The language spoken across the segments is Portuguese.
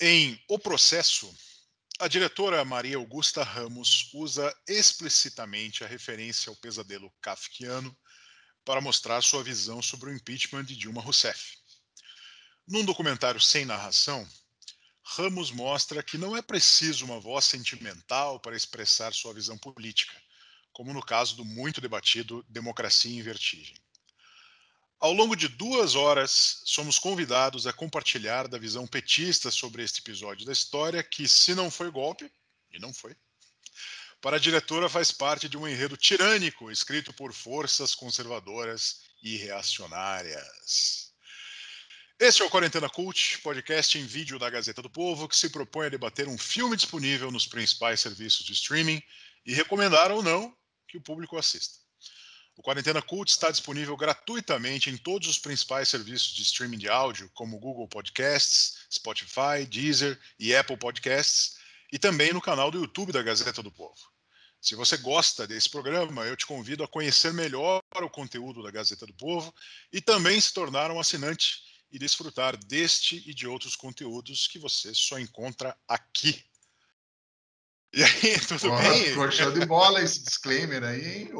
Em O Processo, a diretora Maria Augusta Ramos usa explicitamente a referência ao pesadelo kafkiano para mostrar sua visão sobre o impeachment de Dilma Rousseff. Num documentário sem narração, Ramos mostra que não é preciso uma voz sentimental para expressar sua visão política, como no caso do muito debatido Democracia em Vertigem. Ao longo de 2 horas, somos convidados a compartilhar da visão petista sobre este episódio da história que, se não foi golpe, e não foi, para a diretora faz parte de um enredo tirânico escrito por forças conservadoras e reacionárias. Este é o Quarentena Cult, podcast em vídeo da Gazeta do Povo, que se propõe a debater um filme disponível nos principais serviços de streaming e recomendar ou não que o público assista. O Quarentena Cult está disponível gratuitamente em todos os principais serviços de streaming de áudio, como Google Podcasts, Spotify, Deezer e Apple Podcasts, e também no canal do YouTube da Gazeta do Povo. Se você gosta desse programa, eu te convido a conhecer melhor o conteúdo da Gazeta do Povo e também se tornar um assinante e desfrutar deste e de outros conteúdos que você só encontra aqui. E aí, tudo bem? Ficou show de bola esse disclaimer aí, hein?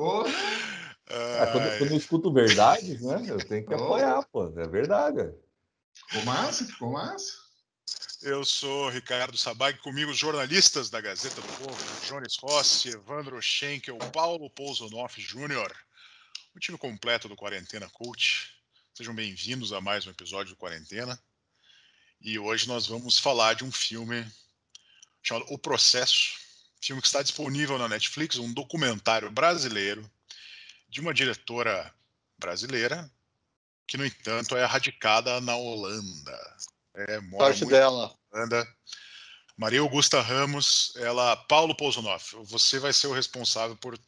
Quando eu escuto verdades, né? Eu tenho que apoiar, pô. É verdade. Ficou massa. Eu sou Ricardo Sabag, comigo os jornalistas da Gazeta do Povo, Jones Rossi, Evandro Schenkel, Paulo Pousonoff Jr., o time completo do Quarentena Cult. Sejam bem-vindos a mais um episódio do Quarentena. E hoje nós vamos falar de um filme chamado O Processo, filme que está disponível na Netflix, um documentário brasileiro de uma diretora brasileira que, no entanto, é radicada na Holanda. Mora Parte muito dela. na Holanda. Maria Augusta Ramos, Paulo Pousonoff, você vai ser o responsável por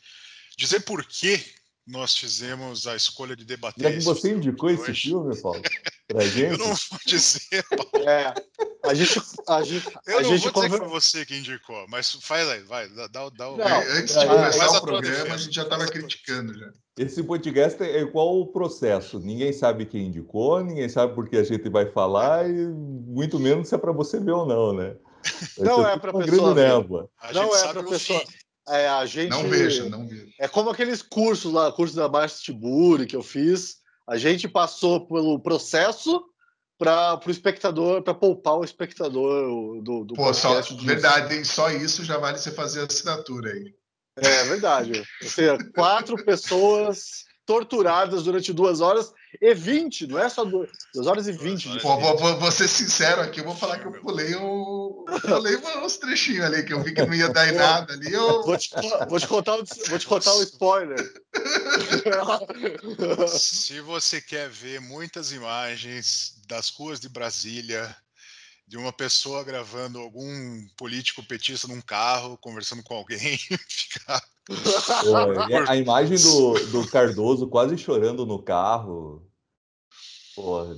dizer por que nós fizemos a escolha de debater Já que você indicou esse filme, Paulo, pra gente... Eu não vou dizer, Paulo. A gente Eu não vou dizer que foi você que indicou, mas faz aí, vai, dá o... Antes de começar o programa, a gente já estava criticando já. Esse podcast é igual o Processo. Ninguém sabe quem indicou, ninguém sabe por que a gente vai falar e muito menos se é para você ver ou não, né? Não é para pessoa ver. Não é para pessoa. A gente não veja. É como aqueles cursos lá, curso da Márcia Tiburi que eu fiz. A gente passou pelo processo para o espectador, para poupar o espectador do podcast. Verdade, hein? Só isso já vale você fazer a assinatura aí. É verdade. Ou seja, 4 pessoas torturadas durante 2 horas e 20, não é só 2 horas e 20. Vou ser sincero aqui, eu vou falar que eu pulei uns trechinhos ali, que eu vi que não ia dar em nada ali. Vou te contar o spoiler. Se você quer ver muitas imagens das ruas de Brasília, de uma pessoa gravando algum político petista num carro, conversando com alguém, ficar... A imagem do Cardoso quase chorando no carro,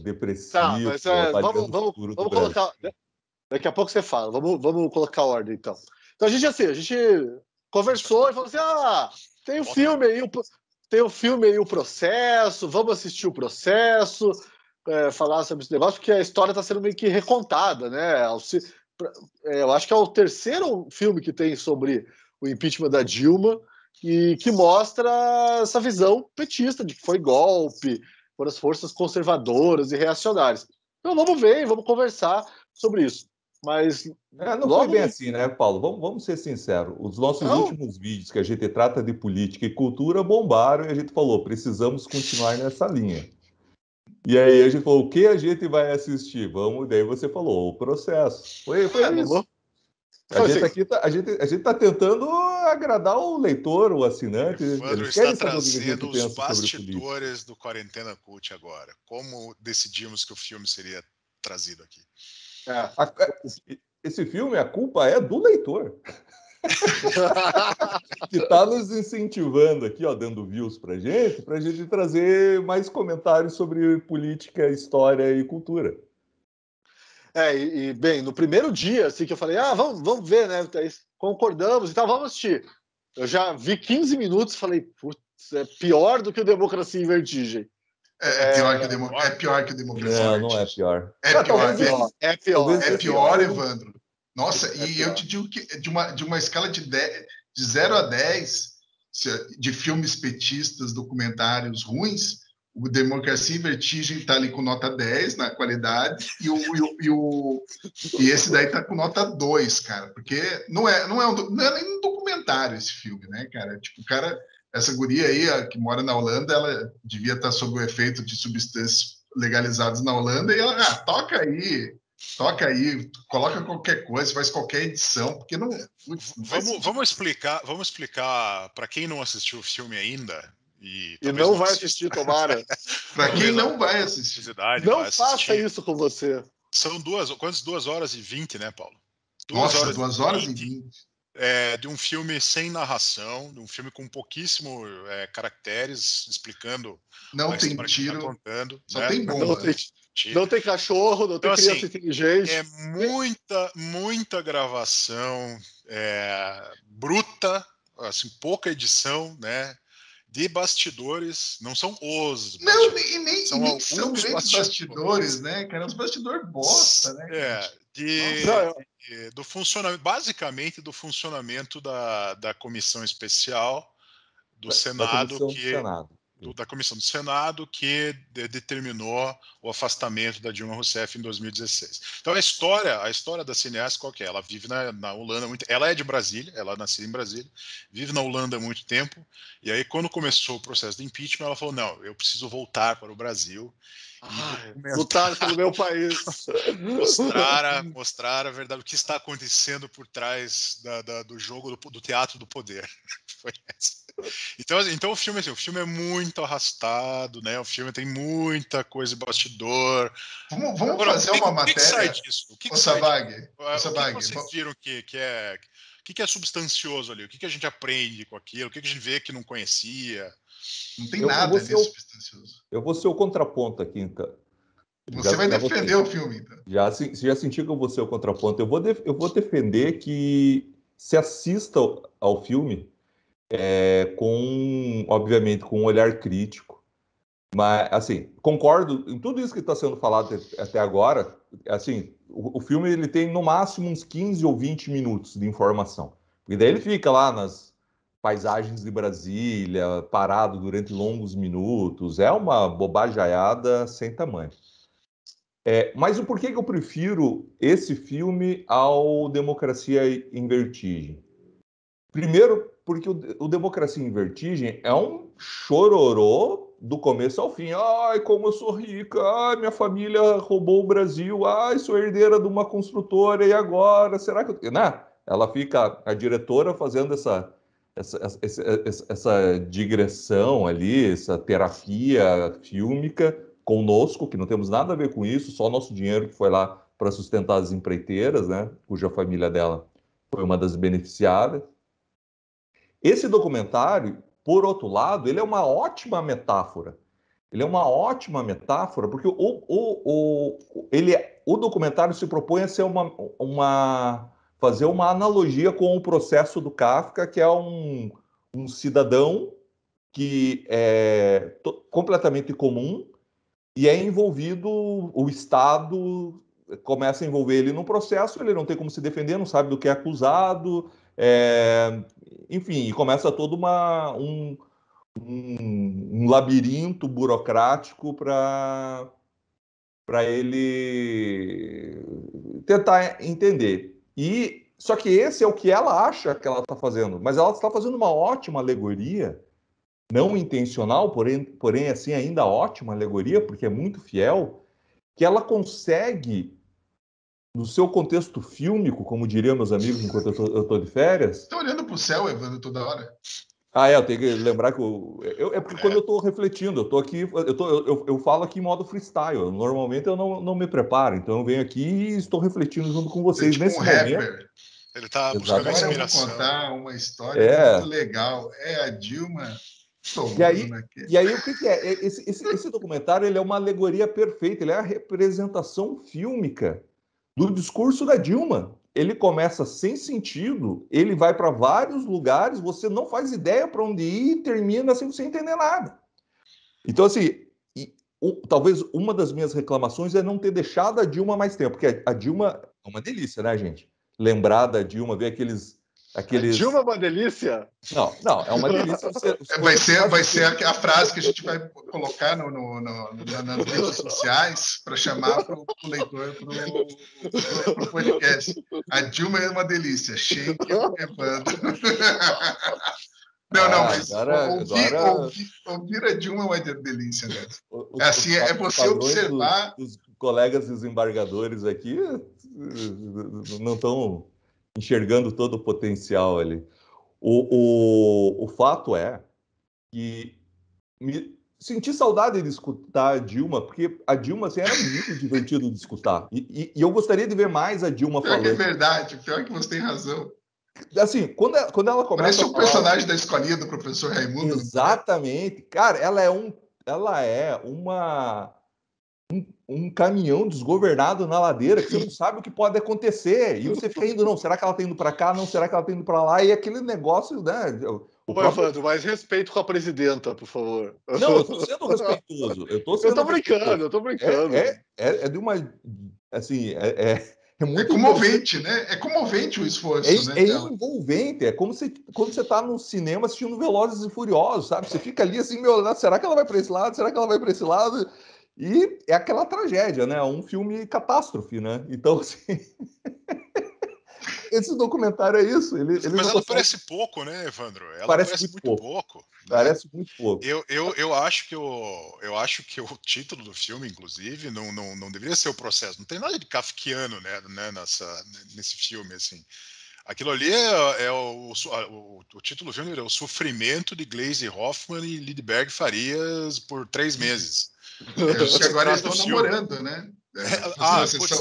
depressivo. Tá, mas vamos colocar... Daqui a pouco você fala. Vamos colocar ordem, então. Então a gente conversou e falou assim, tem o filme aí, O Processo, vamos assistir O Processo, falar sobre esse negócio, porque a história está sendo meio que recontada, né? Eu acho que é o 3º filme que tem sobre o impeachment da Dilma e que mostra essa visão petista de que foi golpe, foram as forças conservadoras e reacionárias. Então vamos ver, vamos conversar sobre isso. Mas não foi bem assim, né, Paulo? Vamos ser sinceros. Os nossos últimos vídeos que a gente trata de política e cultura bombaram e a gente falou, precisamos continuar nessa linha. E aí a gente falou, o que a gente vai assistir? Daí você falou, O Processo. Foi isso. A gente está tentando agradar o leitor, o assinante. Evandro está trazendo os bastidores do Quarentena Cult agora. Como decidimos que o filme seria trazido aqui? Esse filme, a culpa é do leitor. Que está nos incentivando aqui, dando views para gente trazer mais comentários sobre política, história e cultura. Bem, no primeiro dia, assim, que eu falei, vamos ver, né? Concordamos e tal, vamos assistir. Eu já vi 15 minutos e falei, putz, é pior do que o Democracia em Vertigem. É pior que o Democracia Não, não é pior. É pior. É pior. É pior, Evandro. Nossa, e eu te digo que de uma escala de 0 a 10 de filmes petistas, documentários ruins, o Democracia em Vertigem está ali com nota 10 na qualidade e esse daí tá com nota 2, cara, porque não é nem um documentário esse filme, né, cara? Tipo, essa guria aí que mora na Holanda, ela devia estar sob o efeito de substâncias legalizadas na Holanda e ela, toca aí, coloca qualquer coisa, faz qualquer edição, porque não. Vamos explicar para quem não assistiu o filme ainda. E não vai assistir, tomara. Para quem não vai assistir. Não faça isso com você. São 2 horas e 20, né, Paulo? 2 horas e 20. De um filme sem narração, de um filme com pouquíssimo caracteres, explicando não tem tiro, tá contando, só tem bomba. Não tem cachorro, não tem criança inteligente. É muita gravação bruta, assim, pouca edição, né? De bastidores, não são os bastidores. Não, e nem são grandes bastidores, né, cara? Os bastidores bosta, né? Do funcionamento, basicamente do funcionamento da comissão especial do Senado, da comissão do Senado que determinou o afastamento da Dilma Rousseff em 2016. Então a história da cineasta qual que é? Ela vive na Holanda ela é de Brasília, ela nasceu em Brasília, vive na Holanda há muito tempo, e aí quando começou o processo de impeachment, ela falou, não, eu preciso voltar para o Brasil lutar pelo meu país. mostrar a verdade, o que está acontecendo por trás do jogo do teatro do poder. Foi essa. Então o filme é muito arrastado, né? O filme tem muita coisa de bastidor. Vamos agora, fazer uma matéria. O que sai disso? O que vocês viram que é substancioso ali? O que a gente aprende com aquilo? O que a gente vê que não conhecia? Não tem nada de substancioso. Eu vou ser o contraponto aqui, então. Você vai defender o filme, então. Já sentiu que eu vou ser o contraponto. Eu vou defender que se assista ao filme obviamente, com um olhar crítico. Mas, assim, concordo em tudo isso que está sendo falado até agora. Assim, o filme ele tem, no máximo, uns 15 ou 20 minutos de informação. E daí ele fica lá nas paisagens de Brasília, parado durante longos minutos. É uma bobajaiada sem tamanho. Mas o porquê que eu prefiro esse filme ao Democracia em Vertigem? Primeiro, porque o Democracia em Vertigem é um chororô do começo ao fim. Ai, como eu sou rica. Ai, minha família roubou o Brasil. Ai, sou herdeira de uma construtora. E agora? Será que eu... Né? Ela fica, a diretora, fazendo essa digressão ali, essa terapia fílmica conosco, que não temos nada a ver com isso, só nosso dinheiro que foi lá para sustentar as empreiteiras, né? Cuja família dela foi uma das beneficiadas. Esse documentário, por outro lado, ele é uma ótima metáfora. Ele é uma ótima metáfora porque o documentário se propõe a ser fazer uma analogia com o processo do Kafka, que é um cidadão que é completamente comum e é envolvido, o Estado começa a envolver ele no processo, ele não tem como se defender, não sabe do que é acusado, enfim, e começa todo um labirinto burocrático para ele tentar entender. Só que esse é o que ela acha que ela está fazendo, mas ela está fazendo uma ótima alegoria, não intencional, porém assim ainda ótima alegoria, porque é muito fiel, que ela consegue, no seu contexto fílmico, como diriam meus amigos enquanto eu estou de férias... Estou olhando para o céu, Evandro, toda hora. Eu tenho que lembrar que é porque quando eu estou refletindo, eu estou aqui, eu falo aqui em modo freestyle. Normalmente eu não me preparo, então eu venho aqui e estou refletindo junto com vocês tipo nesse momento. Rapper. Ele está buscando inspiração. Eu vou contar uma história muito legal. É a Dilma... E aí, o que é? Esse documentário ele é uma alegoria perfeita, ele é a representação fílmica do discurso da Dilma. Ele começa sem sentido, ele vai para vários lugares, você não faz ideia para onde ir e termina sem você entender nada. Então, assim, talvez uma das minhas reclamações é não ter deixado a Dilma mais tempo, porque a Dilma é uma delícia, né, gente? Lembrar da Dilma, ver aqueles... A Dilma é uma delícia? Não, é uma delícia. Vai ser a frase que a gente vai colocar nas redes sociais para chamar para o leitor para o podcast. A Dilma é uma delícia. Shake Evandro. Não, mas ouvir a Dilma é uma delícia, né? É você observar... Os colegas desembargadores aqui não estão enxergando todo o potencial ali. O fato é que senti saudade de escutar a Dilma, porque a Dilma assim, era muito divertido de escutar. E eu gostaria de ver mais a Dilma falando. Pior que é verdade, pior que você tem razão. Assim, quando ela começa Parece um personagem da escolinha do professor Raimundo. Exatamente. Cara, ela é um caminhão desgovernado na ladeira que você não sabe o que pode acontecer. E você fica indo, não, será que ela está indo para cá? Não, será que ela está indo para lá? E aquele negócio, né? Evandro, mais respeito com a presidenta, por favor. Não, eu estou sendo respeitoso. Eu tô brincando. É de uma... Assim, é muito comovente, né? É comovente o esforço, né? É envolvente. É como quando você está no cinema assistindo Velozes e Furiosos, sabe? Você fica ali assim, meu, será que ela vai para esse lado? Será que ela vai para esse lado? E é aquela tragédia, né? Um filme catástrofe, né? Então, assim... Esse documentário é isso. Mas ela parece pouco, né, Evandro? Ela parece muito pouco. Né? Parece muito pouco. Eu acho que o título do filme, inclusive, não deveria ser o processo. Não tem nada de kafkiano, né, nesse filme, assim. Aquilo ali o título do filme é O Sofrimento de Glaze Hoffman e Lidberg Farias por 3 meses. Que agora estão namorando, né?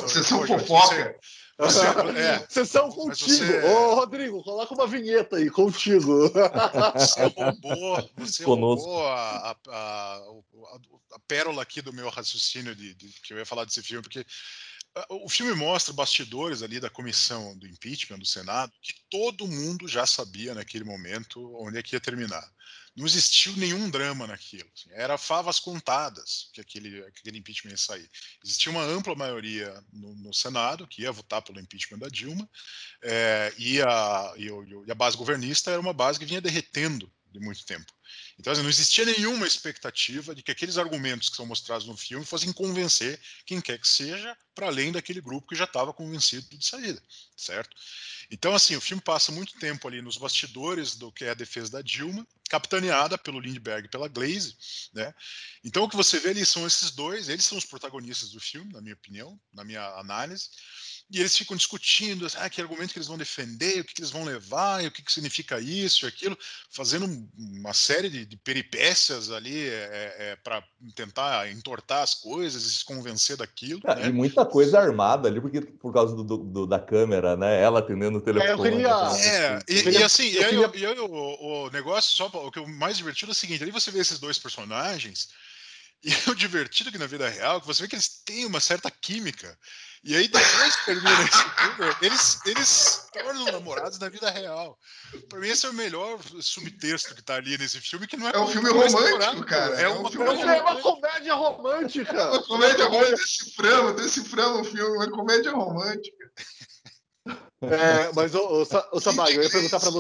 Sessão fofoca. Sessão contigo. Ô, Rodrigo, coloca uma vinheta aí, contigo. Você roubou a pérola aqui do meu raciocínio que eu ia falar desse filme, porque o filme mostra bastidores ali da comissão do impeachment do Senado que todo mundo já sabia naquele momento onde é que ia terminar. Não existiu nenhum drama naquilo. Assim, era favas contadas que aquele impeachment ia sair. Existia uma ampla maioria no Senado que ia votar pelo impeachment da Dilma, e a base governista era uma base que vinha derretendo de muito tempo. Então, assim, não existia nenhuma expectativa de que aqueles argumentos que são mostrados no filme fossem convencer quem quer que seja, para além daquele grupo que já estava convencido de saída, certo? Então, assim, o filme passa muito tempo ali nos bastidores do que é a defesa da Dilma, capitaneada pelo Lindbergh e pela Glaze, né? Então, o que você vê ali são esses dois, eles são os protagonistas do filme, na minha opinião, na minha análise, e eles ficam discutindo que argumento que eles vão defender, o que eles vão levar, e o que significa isso e aquilo, fazendo uma série de peripécias ali para tentar entortar as coisas e se convencer daquilo. Né? E muita coisa armada ali, porque por causa da câmera, né? Ela atendendo o telefone. O negócio, só o que é o mais divertido é o seguinte, ali você vê esses dois personagens, e o divertido que na vida real, que você vê que eles têm uma certa química. E aí depois que termina esse filme, eles tornam namorados na vida real. Para mim esse é o melhor subtexto que tá ali nesse filme, que não é um filme romântico, cara. É uma comédia romântica. É uma comédia romântica. Deciframos o filme, uma comédia romântica. Mas o Sabaio, eu ia perguntar para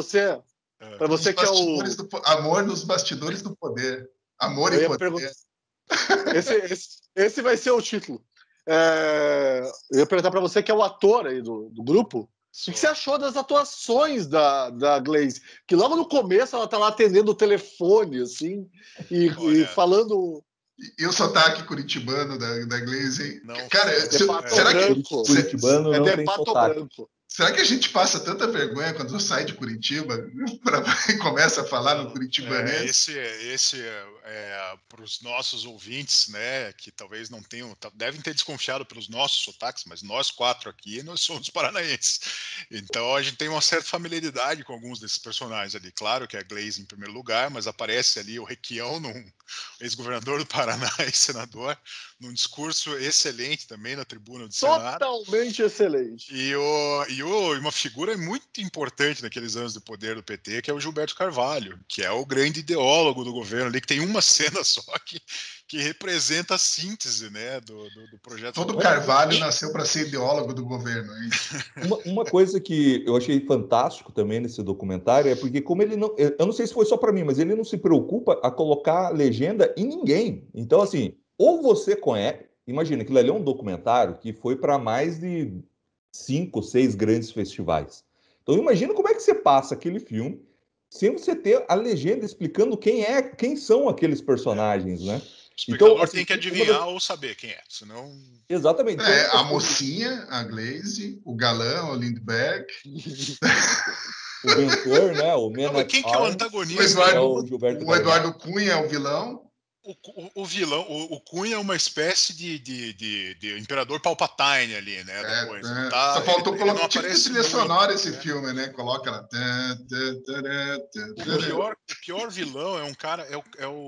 você, que é o amor nos bastidores do poder. Amor e poder. Esse vai ser o título. Eu ia perguntar para você, que é o ator aí do grupo, o que você achou das atuações da Glaze? Que logo no começo ela tá lá atendendo o telefone, assim, e falando... E o sotaque curitibano da Glaze, hein? Não, cara, será que curitibano não tem sotaque? Branco. Será que a gente passa tanta vergonha quando sai de Curitiba e começa a falar no curitibanense? Esse para os nossos ouvintes, né, que talvez não tenham, devem ter desconfiado pelos nossos sotaques, mas nós 4 aqui, nós somos paranaenses. Então a gente tem uma certa familiaridade com alguns desses personagens ali. Claro que é a Glaze em primeiro lugar, mas aparece ali o Requião, ex-governador do Paraná e senador, num discurso excelente também na tribuna do Senado. Totalmente excelente. E E uma figura muito importante naqueles anos do poder do PT, que é o Gilberto Carvalho, que é o grande ideólogo do governo ali, que tem uma cena só que representa a síntese, né, do projeto. Todo Carvalho nasceu para ser ideólogo do governo. Hein? Uma coisa que eu achei fantástico também nesse documentário é porque como ele não... Eu não sei se foi só para mim, mas ele não se preocupa a colocar legenda em ninguém. Então, assim, ou você conhece... Imagina, aquilo ali é um documentário que foi para mais de 5, 6 grandes festivais. Então, imagina como é que você passa aquele filme sem você ter a legenda explicando quem são aqueles personagens, né? O espectador então, assim, tem que adivinhar ou saber quem é, senão... Exatamente. Então, a mocinha, a Glaze, o galã, o Lindbergh. O mentor, né? O Man mas quem que é o antagonista? O Gilberto o Eduardo Cunha é o vilão. O vilão, o Cunha é uma espécie de Imperador Palpatine ali, né? Da coisa. Tá, só faltou colocar tipo de trilha sonora esse filme, né? Coloca lá. O pior vilão é um cara,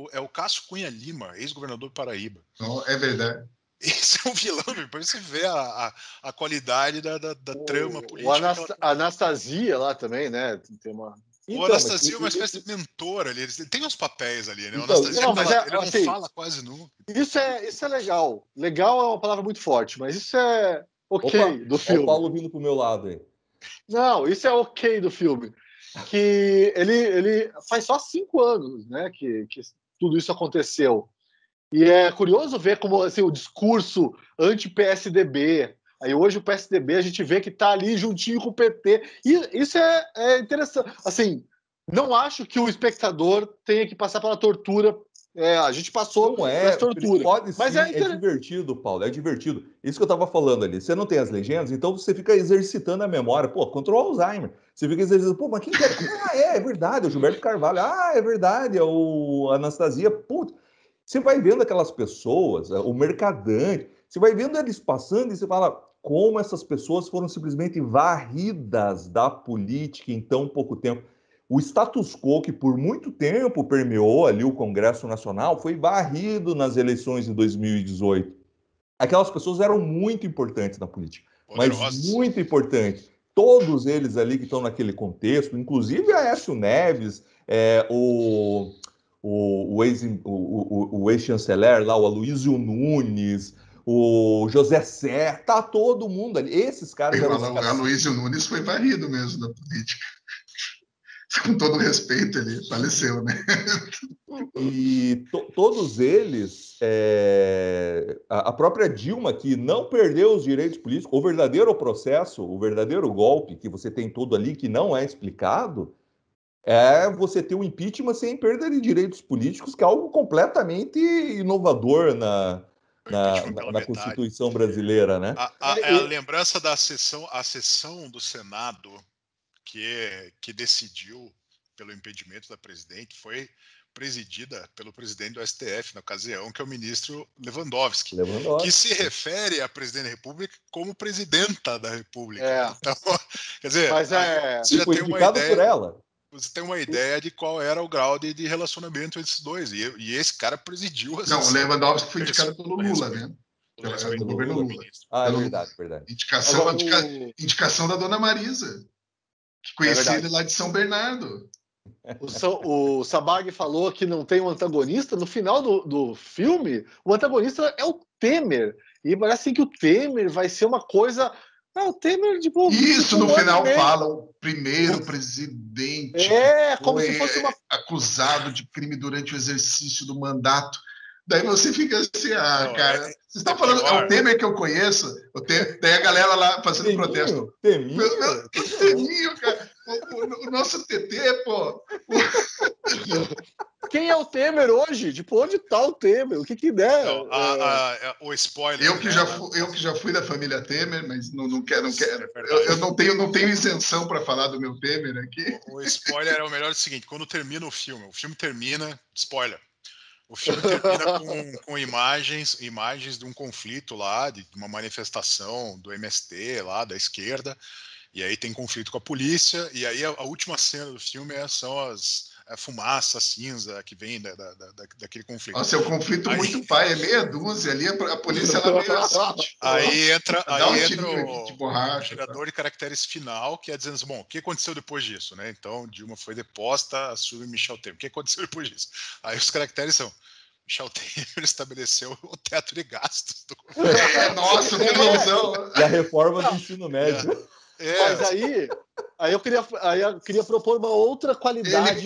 é o Cássio Cunha Lima, ex-governador do Paraíba. Não, é verdade. Esse é um vilão, para você ver a qualidade da trama política. A Anastasia lá também, né? Tem uma... O Anastasia é uma espécie de mentor ali, ele tem uns papéis ali, né? O Então, Anastasia ele assim, não fala quase nunca. Isso é legal. Legal é uma palavra muito forte, mas isso é ok do filme. Olha o Paulo vindo pro meu lado aí. Não, isso é ok do filme. Que ele faz só 5 anos, né, que tudo isso aconteceu. E é curioso ver como assim, o discurso anti-PSDB. Aí hoje o PSDB a gente vê que está ali juntinho com o PT. E isso é interessante. Assim, não acho que o espectador tenha que passar pela tortura. A gente passou pela tortura. Pode mas sim, é divertido, Paulo, é divertido. Isso que eu estava falando ali. Você não tem as legendas, então você fica exercitando a memória. Pô, contra o Alzheimer. Você fica exercitando. Pô, mas quem que é? É verdade, é o Gilberto Carvalho. É verdade, é o Anastasia. Putz. Você vai vendo aquelas pessoas, o mercadante, você vai vendo eles passando e você fala como essas pessoas foram simplesmente varridas da política em tão pouco tempo. O status quo que por muito tempo permeou ali o Congresso Nacional foi varrido nas eleições de 2018. Aquelas pessoas eram muito importantes na política, mas muito importantes. Todos eles ali que estão naquele contexto, inclusive a Aécio Neves, o ex-chanceler lá, o Aloysio Nunes, o José Serra, tá todo mundo ali. Esses caras eram os caras... O Aloysio Nunes foi varrido mesmo da política. Com todo respeito, ele faleceu, né? E todos eles, a própria Dilma, que não perdeu os direitos políticos, o verdadeiro processo, o verdadeiro golpe que você tem todo ali, que não é explicado, é você ter um impeachment sem perda de direitos políticos, que é algo completamente inovador na Constituição brasileira, né? A lembrança da sessão do Senado que decidiu pelo impedimento da presidente foi presidida pelo presidente do STF na ocasião, que é o ministro Lewandowski. Que se refere à presidente da República como presidenta da República. Então, quer dizer, você já tem uma ideia por ela. Você tem uma ideia de qual era o grau de relacionamento entre esses dois. E esse cara presidiu a sessão. Não, o Lewandowski foi indicado pelo Lula, né? Pelo governo Lula. É verdade. Indicação da dona Marisa, que conhecia ele lá de São Bernardo. O Sabag falou que não tem um antagonista. No final do filme, o antagonista é o Temer. E parece que o Temer vai ser uma coisa... o Temer, tipo... Isso, no final fala o primeiro presidente como se fosse acusado de crime durante o exercício do mandato. Daí você fica assim, cara... Vocês estão falando, é o Temer que eu conheço? Tem a galera lá fazendo protesto. Teminho, cara. O nosso TT, pô. Quem é o Temer hoje? Tipo, onde tá o Temer? O que der? O spoiler. Eu que já fui da família Temer, mas não quero. Eu não tenho isenção para falar do meu Temer aqui. O spoiler é o melhor, seguinte: quando termina o filme termina, spoiler. O filme termina com imagens de um conflito lá, de uma manifestação do MST lá, da esquerda, e aí tem conflito com a polícia, e aí a última cena do filme são fumaça, cinza que vem daquele conflito. Nossa, é um conflito muito pai, é meia dúzia ali, a polícia ela meio assim, tipo, aí entra de borracha, o gerador de caracteres final, que é dizendo assim, bom, o que aconteceu depois disso, né? Então, Dilma foi deposta, assume Michel Temer. O que aconteceu depois disso? Aí os caracteres são: Michel Temer estabeleceu o teto de gastos do governo. Nossa, vilãozão. E a reforma do ensino médio. Mas aí eu queria propor uma outra qualidade.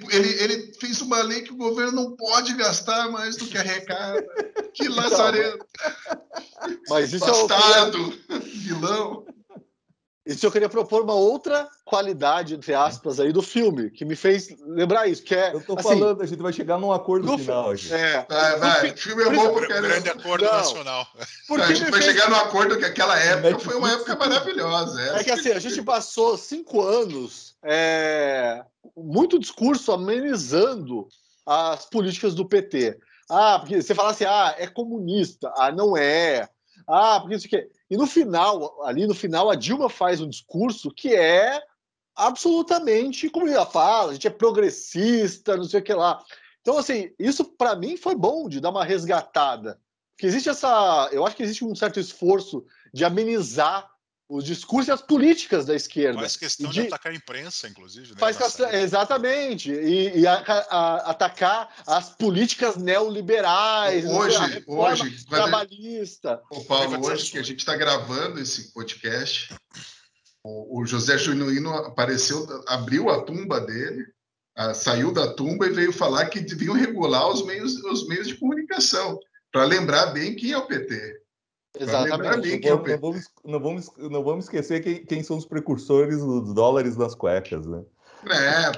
Ele fez uma lei que o governo não pode gastar mais do que arrecada. Que lazarento. Mas isso bastardo, vilão. Isso eu queria propor uma outra qualidade, entre aspas, aí do filme, que me fez lembrar isso, que é... Eu tô assim, falando, a gente vai chegar num acordo final aqui. Vai. O filme é bom porque... Um grande acordo nacional. A gente vai chegar num acordo que aquela época foi uma época maravilhosa. É que assim, a gente passou 5 anos muito discurso amenizando as políticas do PT. Porque você fala assim, é comunista, não é. Porque isso aqui. E no final, a Dilma faz um discurso que é absolutamente, como ela fala, a gente é progressista, não sei o que lá. Então, assim, isso para mim foi bom de dar uma resgatada. Porque eu acho que existe um certo esforço de amenizar os discursos e as políticas da esquerda. Faz questão de atacar a imprensa, inclusive. Né, exatamente. E atacar as políticas neoliberais, hoje trabalhista. Paulo, hoje que a gente está gravando esse podcast, o José Genuíno abriu a tumba dele, saiu da tumba e veio falar que deviam regular os meios de comunicação, para lembrar bem quem é o PT. Exatamente. Não vamos esquecer quem são os precursores dos dólares nas cuecas, né?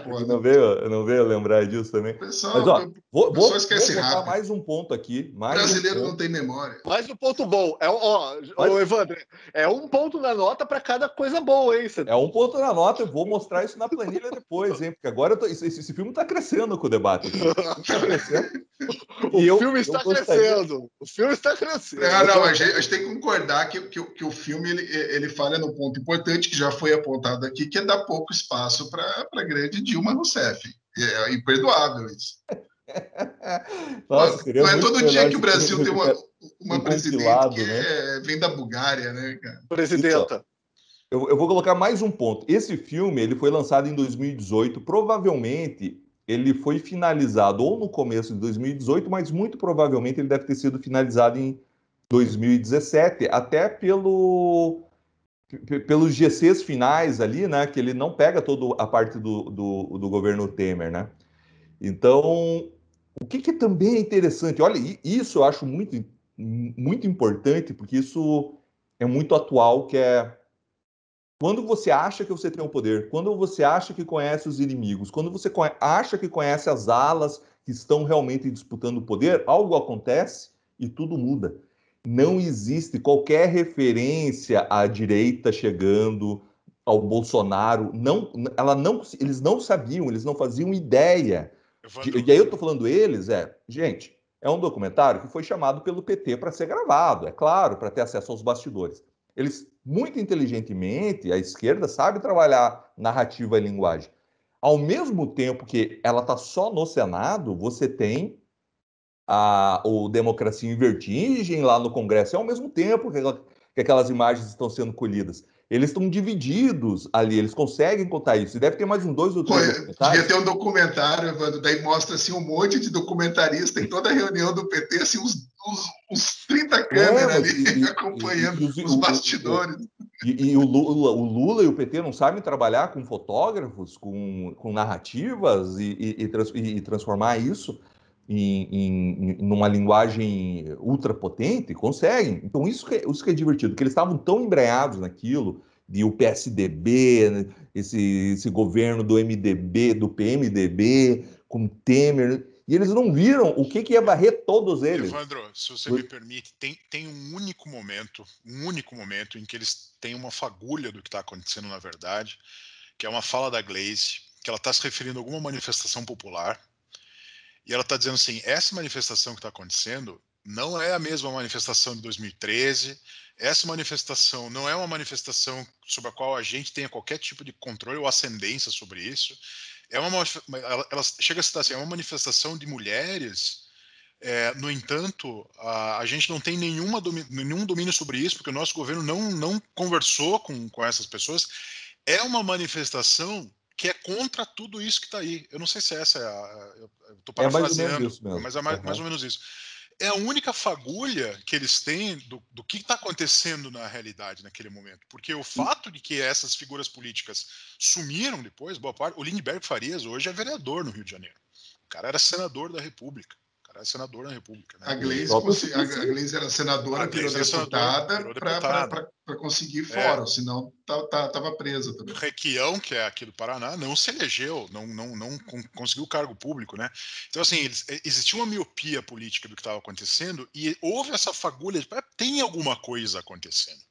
Pô. Não veio lembrar disso também. Pessoal, vou esquece botar rápido. mais um ponto aqui. Brasileiro não tem memória. Mais um ponto bom. Evandro, é um ponto na nota para cada coisa boa, hein? É um ponto na nota, eu vou mostrar isso na planilha depois, hein? Porque agora esse filme está crescendo com o debate aqui. Está crescendo. O filme está crescendo. O filme está crescendo. Não, a gente tem que concordar que o filme ele falha no ponto importante que já foi apontado aqui, que é dar pouco espaço para a grande Dilma Rousseff. É imperdoável isso. Nossa, não é todo dia que o Brasil tem uma presidente que né? Vem da Bulgária, né, cara? Presidenta. Então, eu vou colocar mais um ponto. Esse filme ele foi lançado em 2018. Provavelmente ele foi finalizado ou no começo de 2018, mas muito provavelmente ele deve ter sido finalizado em 2017, até pelos GCs finais ali, né? Que ele não pega toda a parte do governo Temer, né? Então, o que também é interessante, olha, isso eu acho muito, muito importante, porque isso é muito atual, que é quando você acha que você tem o poder, quando você acha que conhece os inimigos, quando você acha que conhece as alas que estão realmente disputando o poder, algo acontece e tudo muda. Não existe qualquer referência à direita chegando, ao Bolsonaro. Eles não sabiam, eles não faziam ideia. E aí eu estou falando eles, gente, é um documentário que foi chamado pelo PT para ser gravado, é claro, para ter acesso aos bastidores. Eles, muito inteligentemente, a esquerda sabe trabalhar narrativa e linguagem. Ao mesmo tempo que ela está só no Senado, você tem o Democracia em Vertigem lá no Congresso, ao mesmo tempo que aquelas imagens estão sendo colhidas. Eles estão divididos ali, eles conseguem contar isso. E deve ter mais 2 ou 3 documentários. Devia ter um documentário, Evandro, daí mostra assim, um monte de documentarista em toda a reunião do PT, assim, uns 30 câmeras ali acompanhando os bastidores. E o Lula e o PT não sabem trabalhar com fotógrafos, com narrativas e transformar isso numa linguagem ultrapotente? Conseguem. Então, isso que é divertido, que eles estavam tão embrenhados naquilo, de o PSDB, né, esse governo do MDB, do PMDB, com Temer, e eles não viram o que ia varrer todos eles. Evandro, se você me permite, tem um único momento em que eles têm uma fagulha do que está acontecendo na verdade, que é uma fala da Gleisi, que ela está se referindo a alguma manifestação popular, e ela está dizendo assim, essa manifestação que está acontecendo não é a mesma manifestação de 2013, essa manifestação não é uma manifestação sobre a qual a gente tenha qualquer tipo de controle ou ascendência sobre isso, ela chega a citar assim, é uma manifestação de mulheres. No entanto, a gente não tem nenhum domínio sobre isso, porque o nosso governo não conversou com essas pessoas. É uma manifestação que é contra tudo isso que está aí. Eu não sei se essa eu estou parafraseando, mais ou menos isso mesmo. mas é mais ou menos isso. É a única fagulha que eles têm do que está acontecendo na realidade naquele momento. Porque o fato de que essas figuras políticas sumiram depois, boa parte, o Lindbergh Farias hoje é vereador no Rio de Janeiro. O cara era senador da República. Era senador na República. Né? A Gleisi era senadora, virou deputada para conseguir fora, senão estava presa também. Requião, que é aqui do Paraná, não se elegeu, não conseguiu cargo público. Né? Então, assim, existia uma miopia política do que estava acontecendo e houve essa fagulha de tem alguma coisa acontecendo.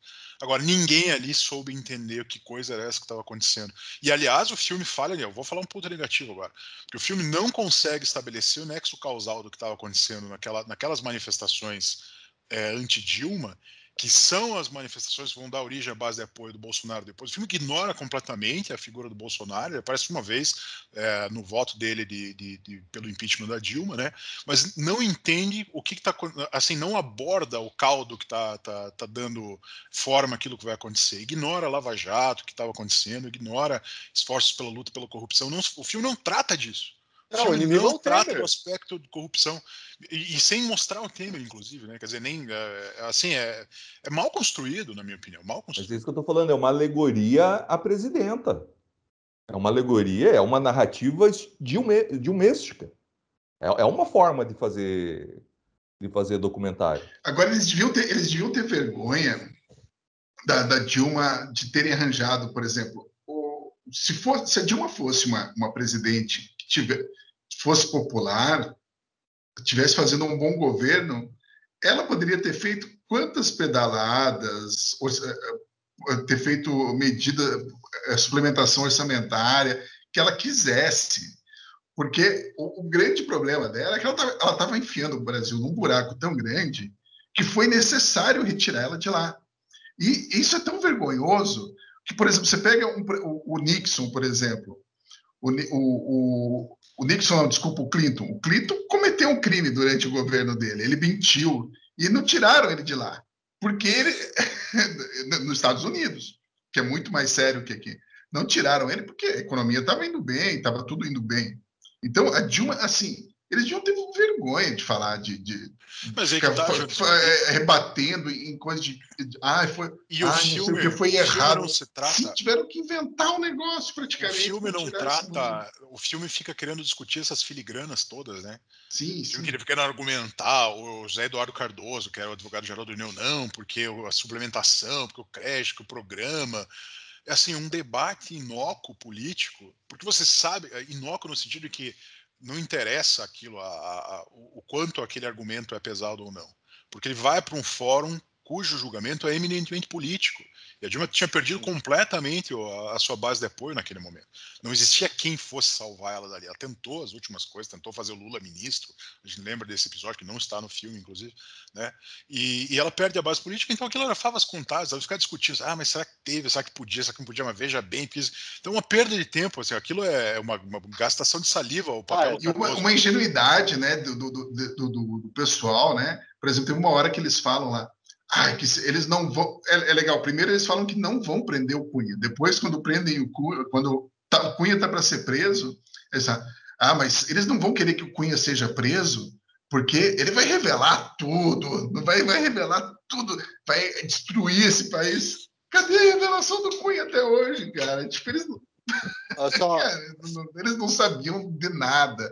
Agora, ninguém ali soube entender que coisa era essa que estava acontecendo. E, aliás, o filme falha, eu vou falar um ponto negativo agora, porque o filme não consegue estabelecer o nexo causal do que estava acontecendo naquelas manifestações anti-Dilma, que são as manifestações que vão dar origem à base de apoio do Bolsonaro depois. O filme ignora completamente a figura do Bolsonaro, ele aparece uma vez no voto dele pelo impeachment da Dilma, né? Mas não entende o que está, assim, não aborda o caldo que está dando forma àquilo que vai acontecer. Ignora a Lava Jato, o que estava acontecendo, ignora esforços pela luta pela corrupção. O filme não trata disso. O inimigo não trata do aspecto de corrupção e sem mostrar o Temer, inclusive, né? Quer dizer, nem assim é mal construído, na minha opinião, mal construído. Mas é isso que eu estou falando, é uma alegoria à presidenta. É uma alegoria, é uma narrativa dilmêstica. É uma forma de fazer documentário. Agora eles deviam ter vergonha da Dilma de terem arranjado, por exemplo, se a Dilma fosse uma presidente que fosse popular, estivesse fazendo um bom governo, ela poderia ter feito quantas pedaladas, ter feito suplementação orçamentária que ela quisesse. Porque o grande problema dela é que ela estava enfiando o Brasil num buraco tão grande que foi necessário retirar ela de lá. E isso é tão vergonhoso que, por exemplo, você pega o Nixon, por exemplo. O Nixon, não, desculpa, o Clinton. O Clinton cometeu um crime durante o governo dele. Ele mentiu e não tiraram ele de lá. Porque ele, nos Estados Unidos, que é muito mais sério que aqui, não tiraram ele porque a economia estava indo bem, estava tudo indo bem. Então, a Dilma, assim, eles deviam ter vergonha de falar mas ficar rebatendo em coisas de e o filme, não sei o que foi errado. Não se trata... Sim, tiveram que inventar um negócio praticamente. O filme não trata... O filme fica querendo discutir essas filigranas todas, né? Sim, sim. Ele fica querendo argumentar, o José Eduardo Cardoso, que era o advogado-geral da União, não, porque a suplementação, porque o crédito, o programa... É assim, um debate inócuo político, porque você sabe, inócuo no sentido de que não interessa aquilo, o quanto aquele argumento é pesado ou não. Porque ele vai para um fórum cujo julgamento é eminentemente político. E a Dilma tinha perdido completamente a sua base de apoio naquele momento. Não existia quem fosse salvar ela dali. Ela tentou as últimas coisas, tentou fazer o Lula ministro. A gente lembra desse episódio, que não está no filme, inclusive. Né? E ela perde a base política, então aquilo era favas contadas. Ela fica discutindo, mas será que teve? Será que podia? Será que não podia? Mas veja bem. Então, uma perda de tempo. Assim, aquilo é uma gastação de saliva. O papel e uma ingenuidade, né, do pessoal, né? Por exemplo, tem uma hora que eles falam lá, que eles não vão... É legal, primeiro eles falam que não vão prender o Cunha. Depois, quando prendem o Cunha, quando o Cunha está para ser preso, eles falam, mas eles não vão querer que o Cunha seja preso, porque ele vai revelar tudo, vai revelar tudo, vai destruir esse país. Cadê a revelação do Cunha até hoje, cara? Tipo, eles não sabiam de nada.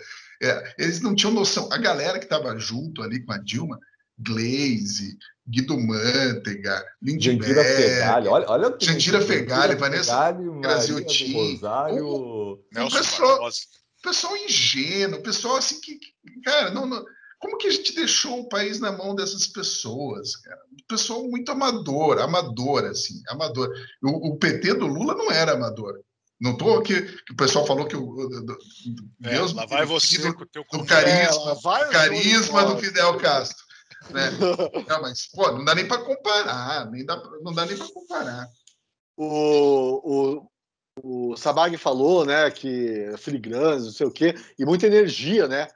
Eles não tinham noção. A galera que estava junto ali com a Dilma, Gleisi, Guido Mantega, Jandira Fegali, olha Jandira Fegali, Vanessa Graziotin, o pessoal ingênuo, o pessoal assim que cara, não, como que a gente deixou o país na mão dessas pessoas, cara? Um pessoal muito amador, assim, amador. O PT do Lula não era amador. Não estou que o pessoal falou que Deus lá vai você com o teu carisma do Fidel Castro. Né? Não, mas pô, não dá nem para comparar, não dá nem para comparar. o Sabag falou, né, que filigranas, não sei o quê, e muita energia, né,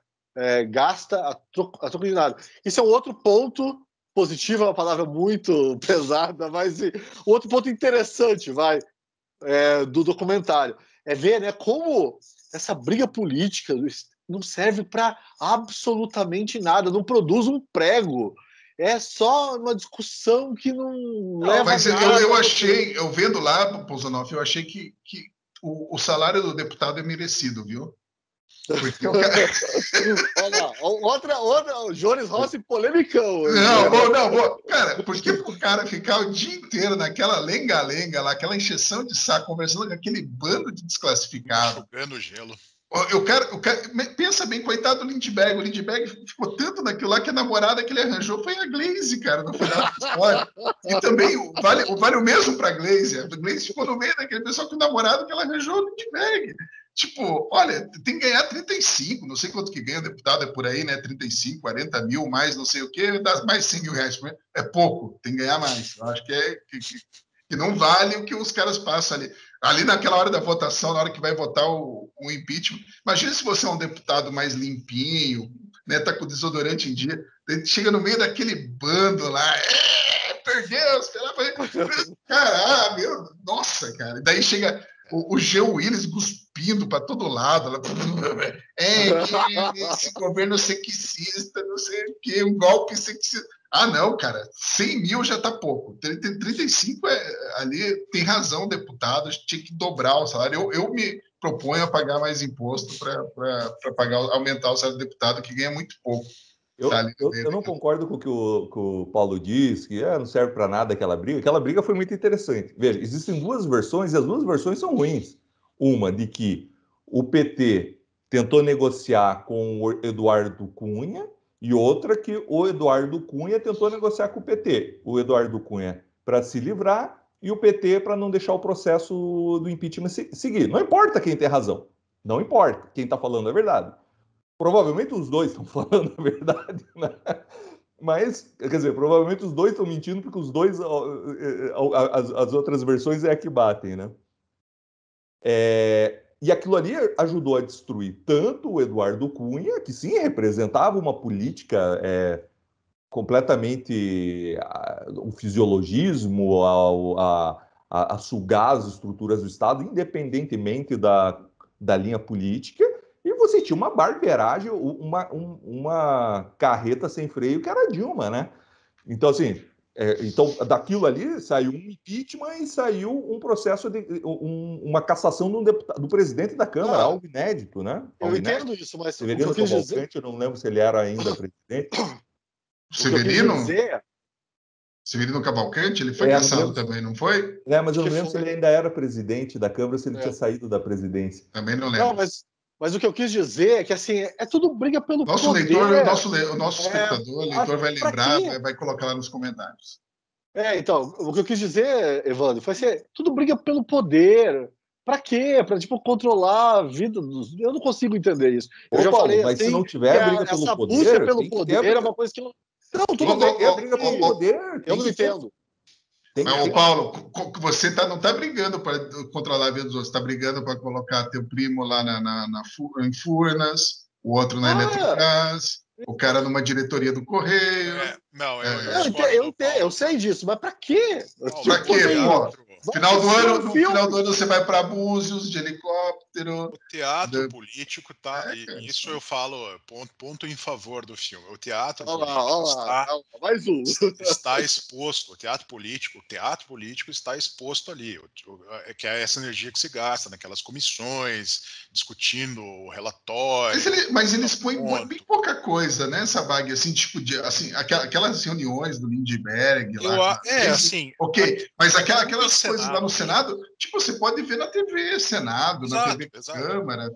gasta a troco de nada. Isso é um outro ponto positivo, é uma palavra muito pesada, mas um outro ponto interessante, do documentário, é ver, né, como essa briga política não serve para absolutamente nada, não produz um prego. É só uma discussão que não leva mas a nada. Eu achei, eu vendo lá, Pousonoff, eu achei que o salário do deputado é merecido, viu? Porque o cara... Olha lá, outra, o Jones Rossi polemicão. Cara, porque o cara ficar o dia inteiro naquela lenga-lenga lá, aquela encheção de saco, conversando com aquele bando de desclassificados. Jogando gelo. O cara, pensa bem, coitado do Lindbergh. O Lindbergh ficou tanto naquilo lá que a namorada que ele arranjou foi a Glaze, cara, no final da história. E também vale o mesmo para a Glaze. A Glaze ficou no meio daquele pessoal que o namorado que ela arranjou o Lindbergh. Tipo, olha, tem que ganhar 35, não sei quanto que ganha o deputado, é por aí, né? 35, 40 mil, mais não sei o quê, dá mais 100 mil reais. É pouco, tem que ganhar mais. Eu acho que não vale o que os caras passam ali. Ali naquela hora da votação, na hora que vai votar o impeachment, imagina se você é um deputado mais limpinho, né, tá com o desodorante em dia, chega no meio daquele bando lá, perdeu, caralho, nossa, cara. Daí chega o G. Willis cuspindo para todo lado, que esse governo sexista, não sei o que, um golpe sexista. Ah, não, cara, 100 mil já tá pouco. 35 ali tem razão, deputado, tinha que dobrar o salário. Eu me proponho a pagar mais imposto para aumentar o salário do deputado, que ganha muito pouco. Eu não concordo com o que o Paulo diz, que não serve para nada aquela briga. Aquela briga foi muito interessante. Veja, existem duas versões e as duas versões são ruins. Uma de que o PT tentou negociar com o Eduardo Cunha e outra que o Eduardo Cunha tentou negociar com o PT. O Eduardo Cunha para se livrar e o PT para não deixar o processo do impeachment seguir. Não importa quem tem razão. Não importa. Quem está falando a verdade. Provavelmente os dois estão falando a verdade, né? Mas, quer dizer, provavelmente os dois estão mentindo porque os dois, as outras versões é a que batem, né? E aquilo ali ajudou a destruir tanto o Eduardo Cunha, que sim representava uma política completamente um fisiologismo a sugar as estruturas do Estado, independentemente da linha política, e você tinha uma barbeiragem, uma carreta sem freio, que era a Dilma, né? Então, assim, então daquilo ali saiu um impeachment e saiu um processo uma cassação do presidente da Câmara, algo inédito, né? Eu entendo isso, mas Severino Cavalcante, eu não lembro se ele era ainda presidente. Severino Cavalcante, ele foi cassado também, não foi? Mas eu não lembro se ele ainda era presidente da Câmara ou se ele tinha saído da presidência. Também não lembro. Não, mas o que eu quis dizer é que assim, é tudo briga pelo poder. O nosso espectador, o leitor vai lembrar, vai colocar lá nos comentários. Então, o que eu quis dizer, Evandro, foi assim, tudo briga pelo poder. Pra quê? Pra, controlar a vida dos... Eu não consigo entender isso. Eu já falei mas assim, se não tiver briga pelo poder... Essa busca pelo poder é uma coisa que... Não, tudo bem, é briga pelo poder. Eu não entendo. Mas, Paulo, você não está brigando para controlar a vida dos outros, está brigando para colocar teu primo lá em Furnas, o outro na Eletrobras, o cara numa diretoria do Correio. Eu sei disso, mas para quê? Para quê, pô? No final do ano você vai para Búzios de helicóptero. O teatro político tá. Isso eu falo, ponto em favor do filme. O teatro político está exposto. O teatro político está exposto ali. Que é essa energia que se gasta naquelas comissões, discutindo o relatório. Mas eles põem bem pouca coisa, né, Sabag? Assim, aquelas reuniões do Lindbergh lá. Ok, mas aquelas coisas lá no Senado, você pode ver na TV Senado, na TV Câmara.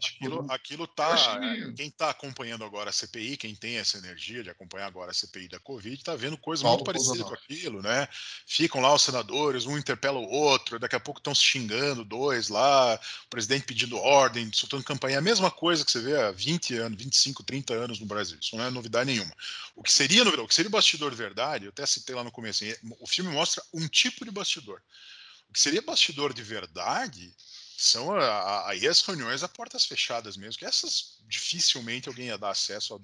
Aquilo tá. Quem está acompanhando agora a CPI, quem tem essa energia de acompanhar agora a CPI da Covid, está vendo coisas muito parecidas com aquilo, né? Ficam lá os senadores, um interpela o outro, daqui a pouco estão se xingando, dois lá, o presidente pedindo ordem, soltando campanha. A mesma coisa que você vê há 20 anos, 25, 30 anos no Brasil. Isso não é novidade nenhuma. O que seria bastidor de verdade, eu até citei lá no começo, o filme mostra um tipo de bastidor. O que seria bastidor de verdade São aí as reuniões a portas fechadas mesmo, que essas dificilmente alguém ia dar acesso a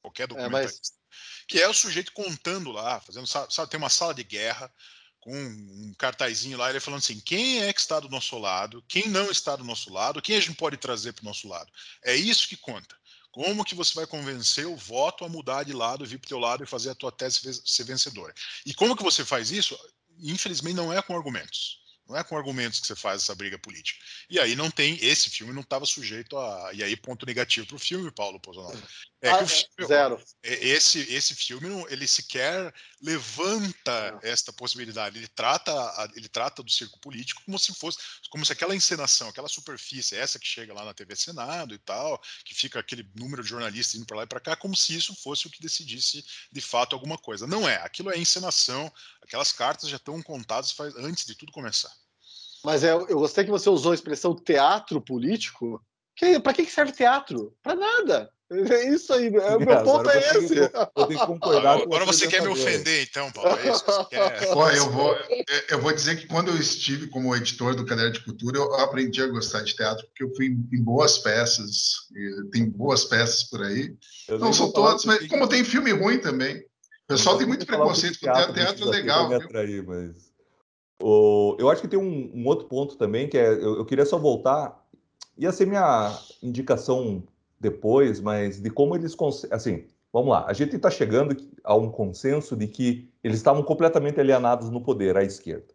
qualquer documentarista. Que é o sujeito contando lá, fazendo, sabe, tem uma sala de guerra com um cartazinho lá, ele falando assim, quem é que está do nosso lado, quem não está do nosso lado, quem a gente pode trazer para o nosso lado. É isso que conta. Como que você vai convencer o voto a mudar de lado, vir para o teu lado e fazer a tua tese ser vencedora. E como que você faz isso? Infelizmente não é com argumentos. Não é com argumentos que você faz essa briga política. E aí não tem, esse filme não estava sujeito a... E aí ponto negativo para o filme, Paulo Pozzolano. É que o filme, zero. Esse filme, ele sequer levanta esta possibilidade. Ele trata do circo político como se aquela encenação, aquela superfície, essa que chega lá na TV Senado e tal, que fica aquele número de jornalistas indo para lá e para cá, como se isso fosse o que decidisse de fato alguma coisa. Não é. Aquilo é encenação. Aquelas cartas já estão contadas antes de tudo começar. Mas eu gostei que você usou a expressão teatro político. Para que serve teatro? Para nada. É isso aí. Meu ponto é esse. Eu tenho que concordar agora você quer me ofender, então, Paulo? É isso que você quer? Pô, eu vou dizer que quando eu estive como editor do Caderno de Cultura, eu aprendi a gostar de teatro, porque eu fui em boas peças. Tem boas peças por aí. Não são todas, mas como tem filme ruim também. O pessoal tem muito preconceito com o teatro é legal. Me atrair, mas... eu acho que tem um outro ponto também, que é, eu queria só voltar, ia ser minha indicação depois, mas de como eles assim, vamos lá, a gente está chegando a um consenso de que eles estavam completamente alienados no poder, à esquerda.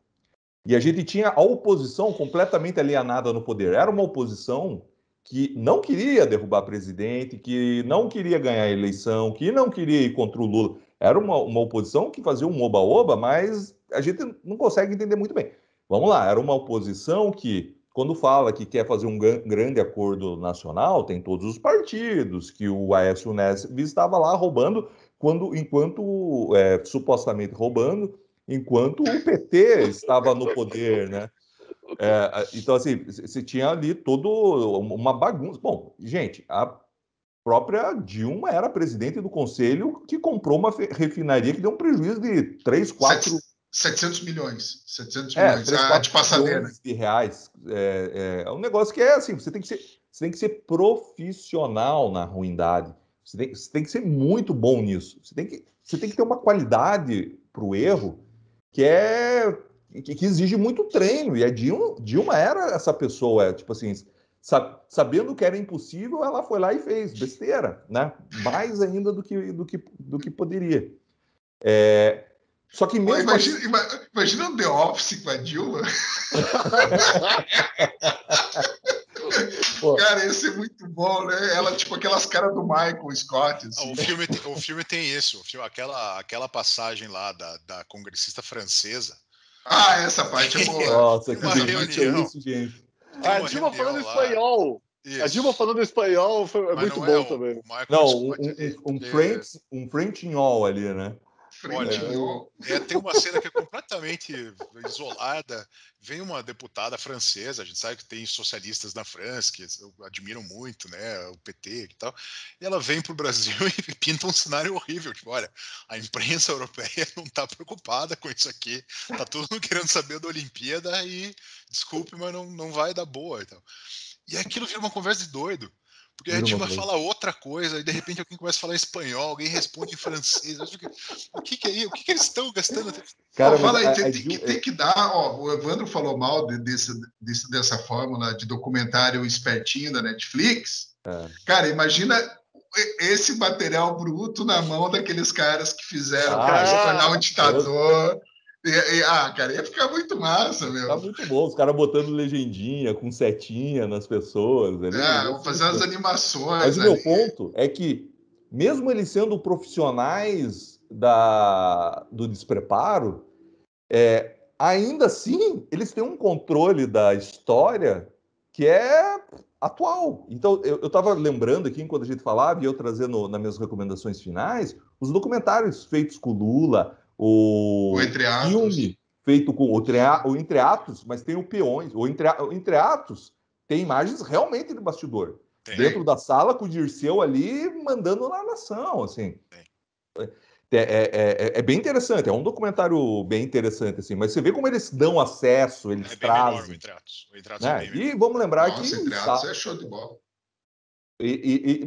E a gente tinha a oposição completamente alienada no poder. Era uma oposição que não queria derrubar presidente, que não queria ganhar a eleição, que não queria ir contra o Lula. Era uma oposição que fazia um oba-oba, mas a gente não consegue entender muito bem. Vamos lá, era uma oposição que, quando fala que quer fazer um grande acordo nacional, tem todos os partidos, que o Aécio Neves estava lá roubando, supostamente roubando, enquanto o PT estava no poder, né? Então, assim, você tinha ali toda uma bagunça. Bom, gente, a própria Dilma era presidente do conselho que comprou uma refinaria que deu um prejuízo de 700 milhões. 700 milhões. 3, de Passadena. De reais. É um negócio que é assim, você tem que ser profissional na ruindade. Você tem que ser muito bom nisso. Você tem que ter uma qualidade para o erro que exige muito treino. E a Dilma era essa pessoa, tipo assim, sabendo que era impossível, ela foi lá e fez besteira, né? Mais ainda do que poderia. Só que mesmo imagina um The Office com a Dilma. Cara, ia ser muito bom, né? Ela, tipo, aquelas caras do Michael Scott. Assim. O filme tem isso. Aquela passagem lá da congressista francesa. Essa parte é boa. Nossa, que delícia isso, gente. A Dilma falando espanhol. Isso. A Dilma falando espanhol é muito bom também. Não, um Frentinhol ali, né? Olha, tem uma cena que é completamente isolada. Vem uma deputada francesa, a gente sabe que tem socialistas na França que admiram muito, né, o PT e tal, e ela vem para o Brasil e pinta um cenário horrível, tipo, olha, a imprensa europeia não está preocupada com isso aqui, tá todo mundo querendo saber da Olimpíada e, desculpe, mas não vai dar boa. Então. E aquilo vira uma conversa de doido. Porque a Dilma fala outra coisa e de repente alguém começa a falar espanhol, alguém responde em francês. O que é isso? O que eles estão gastando? Cara, fala aí, tem que dar. Ó, o Evandro falou mal dessa fórmula de documentário espertinho da Netflix. Cara, imagina esse material bruto na mão daqueles caras que fizeram se tornar um ditador. Cara, ia ficar muito massa, meu. Tá muito bom, os caras botando legendinha, com setinha nas pessoas. Fazer as animações. Mas o meu ponto é que, mesmo eles sendo profissionais do despreparo, ainda assim, eles têm um controle da história que é atual. Então, eu estava lembrando aqui, enquanto a gente falava, e eu trazendo nas minhas recomendações finais, os documentários feitos com Lula, o filme feito com o Entre Atos, mas tem o Peões. O Entre Atos tem imagens realmente de bastidor. Dentro da sala com o Dirceu ali mandando na nação, assim. É bem interessante, é um documentário bem interessante, assim, mas você vê como eles dão acesso, eles trazem. Melhor o Intratos. O Intratos né? é bem melhor. E vamos lembrar Nossa, que. entre atos é show de bola.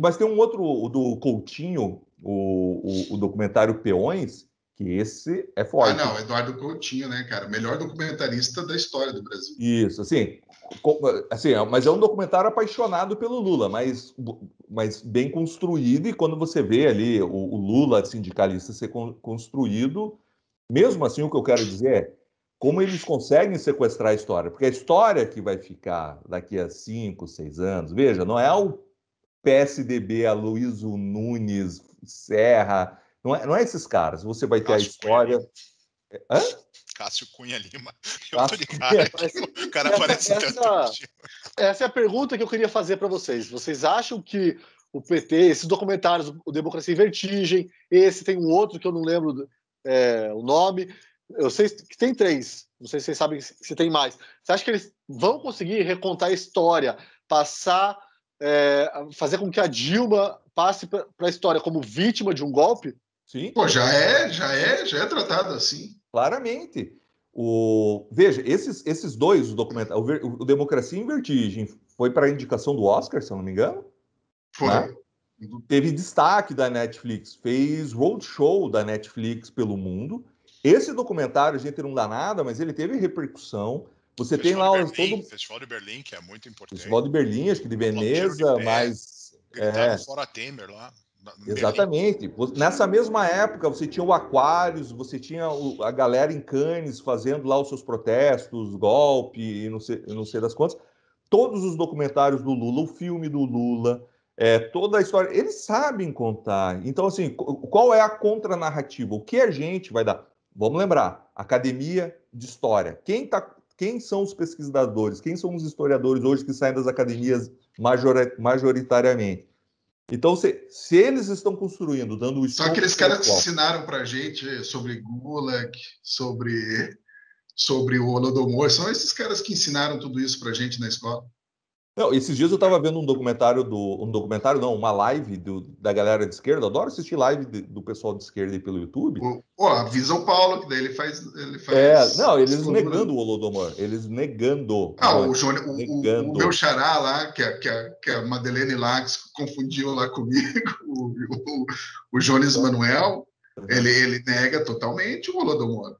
Mas tem um outro, o do Coutinho, o documentário Peões, que esse é forte. Não, Eduardo Coutinho, né, cara? Melhor documentarista da história do Brasil. Isso, assim, mas é um documentário apaixonado pelo Lula, mas bem construído, e quando você vê ali o Lula sindicalista ser construído, mesmo assim, o que eu quero dizer é como eles conseguem sequestrar a história, porque a história que vai ficar daqui a 5, 6 anos, veja, não é o PSDB, Aloysio Nunes, Serra, não é esses caras. Você vai ter Cássio a história. Hã? Cássio Cunha Lima. Eu tô de cara. O cara parece tanto. Essa é a pergunta que eu queria fazer para vocês. Vocês acham que o PT, esses documentários, o Democracia em Vertigem, esse tem um outro que eu não lembro o nome, eu sei que tem 3, não sei se vocês sabem se tem mais. Você acha que eles vão conseguir recontar a história, fazer com que a Dilma passe para a história como vítima de um golpe? Sim. Pô, já é tratado assim. Claramente. Veja, esses dois documentários, o Democracia em Vertigem foi para a indicação do Oscar, se eu não me engano. Foi. Né? Teve destaque da Netflix, fez roadshow da Netflix pelo mundo. Esse documentário, a gente não dá nada, mas ele teve repercussão. Você tem lá o Festival de Berlim, que é muito importante. Festival de Berlim, acho que de Veneza, mas... Gritaram fora Temer lá. Exatamente. Nessa mesma época, você tinha o Aquarius, você tinha a galera em Cannes fazendo lá os seus protestos, golpe e não sei das quantas. Todos os documentários do Lula, o filme do Lula, toda a história, eles sabem contar. Então, assim, qual é a contranarrativa? O que a gente vai dar? Vamos lembrar, Academia de História. Quem são os pesquisadores? Quem são os historiadores hoje que saem das academias majoritariamente? Então, se eles estão construindo, dando o São aqueles caras que ensinaram para a gente sobre Gulag, sobre o Holodomor, são esses caras que ensinaram tudo isso para a gente na escola. Não, esses dias eu estava vendo uma live da galera de esquerda. Eu adoro assistir live do pessoal de esquerda aí pelo YouTube. Avisa o Paulo, que daí ele faz eles negando o Holodomor. Eles negando. O meu xará lá, que a Madeleine Lax confundiu lá comigo, o Jones Manuel, ele nega totalmente o Holodomor.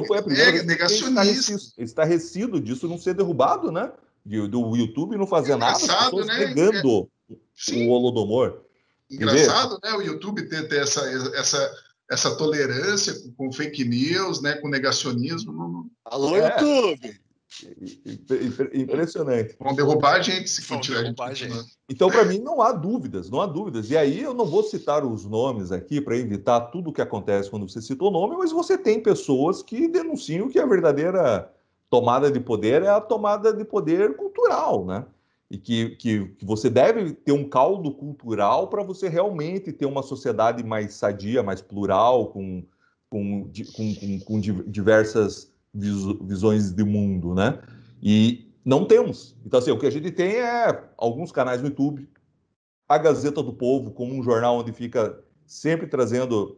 Foi a primeira vez negacionista. Estarrecido disso não ser derrubado, né? Do YouTube não fazer nada, as pessoas negando o Holodomor. Engraçado, né? O YouTube ter essa tolerância com fake news, né? Com negacionismo. Alô, YouTube! Impressionante. Vão derrubar a gente se continuar. Então, para mim, não há dúvidas. E aí eu não vou citar os nomes aqui para evitar tudo o que acontece quando você cita o nome, mas você tem pessoas que denunciam que a verdadeira tomada de poder é a tomada de poder cultural, né? E que você deve ter um caldo cultural para você realmente ter uma sociedade mais sadia, mais plural, com diversas visões de mundo, né? E não temos. Então, assim, o que a gente tem é alguns canais no YouTube, a Gazeta do Povo, como um jornal onde fica sempre trazendo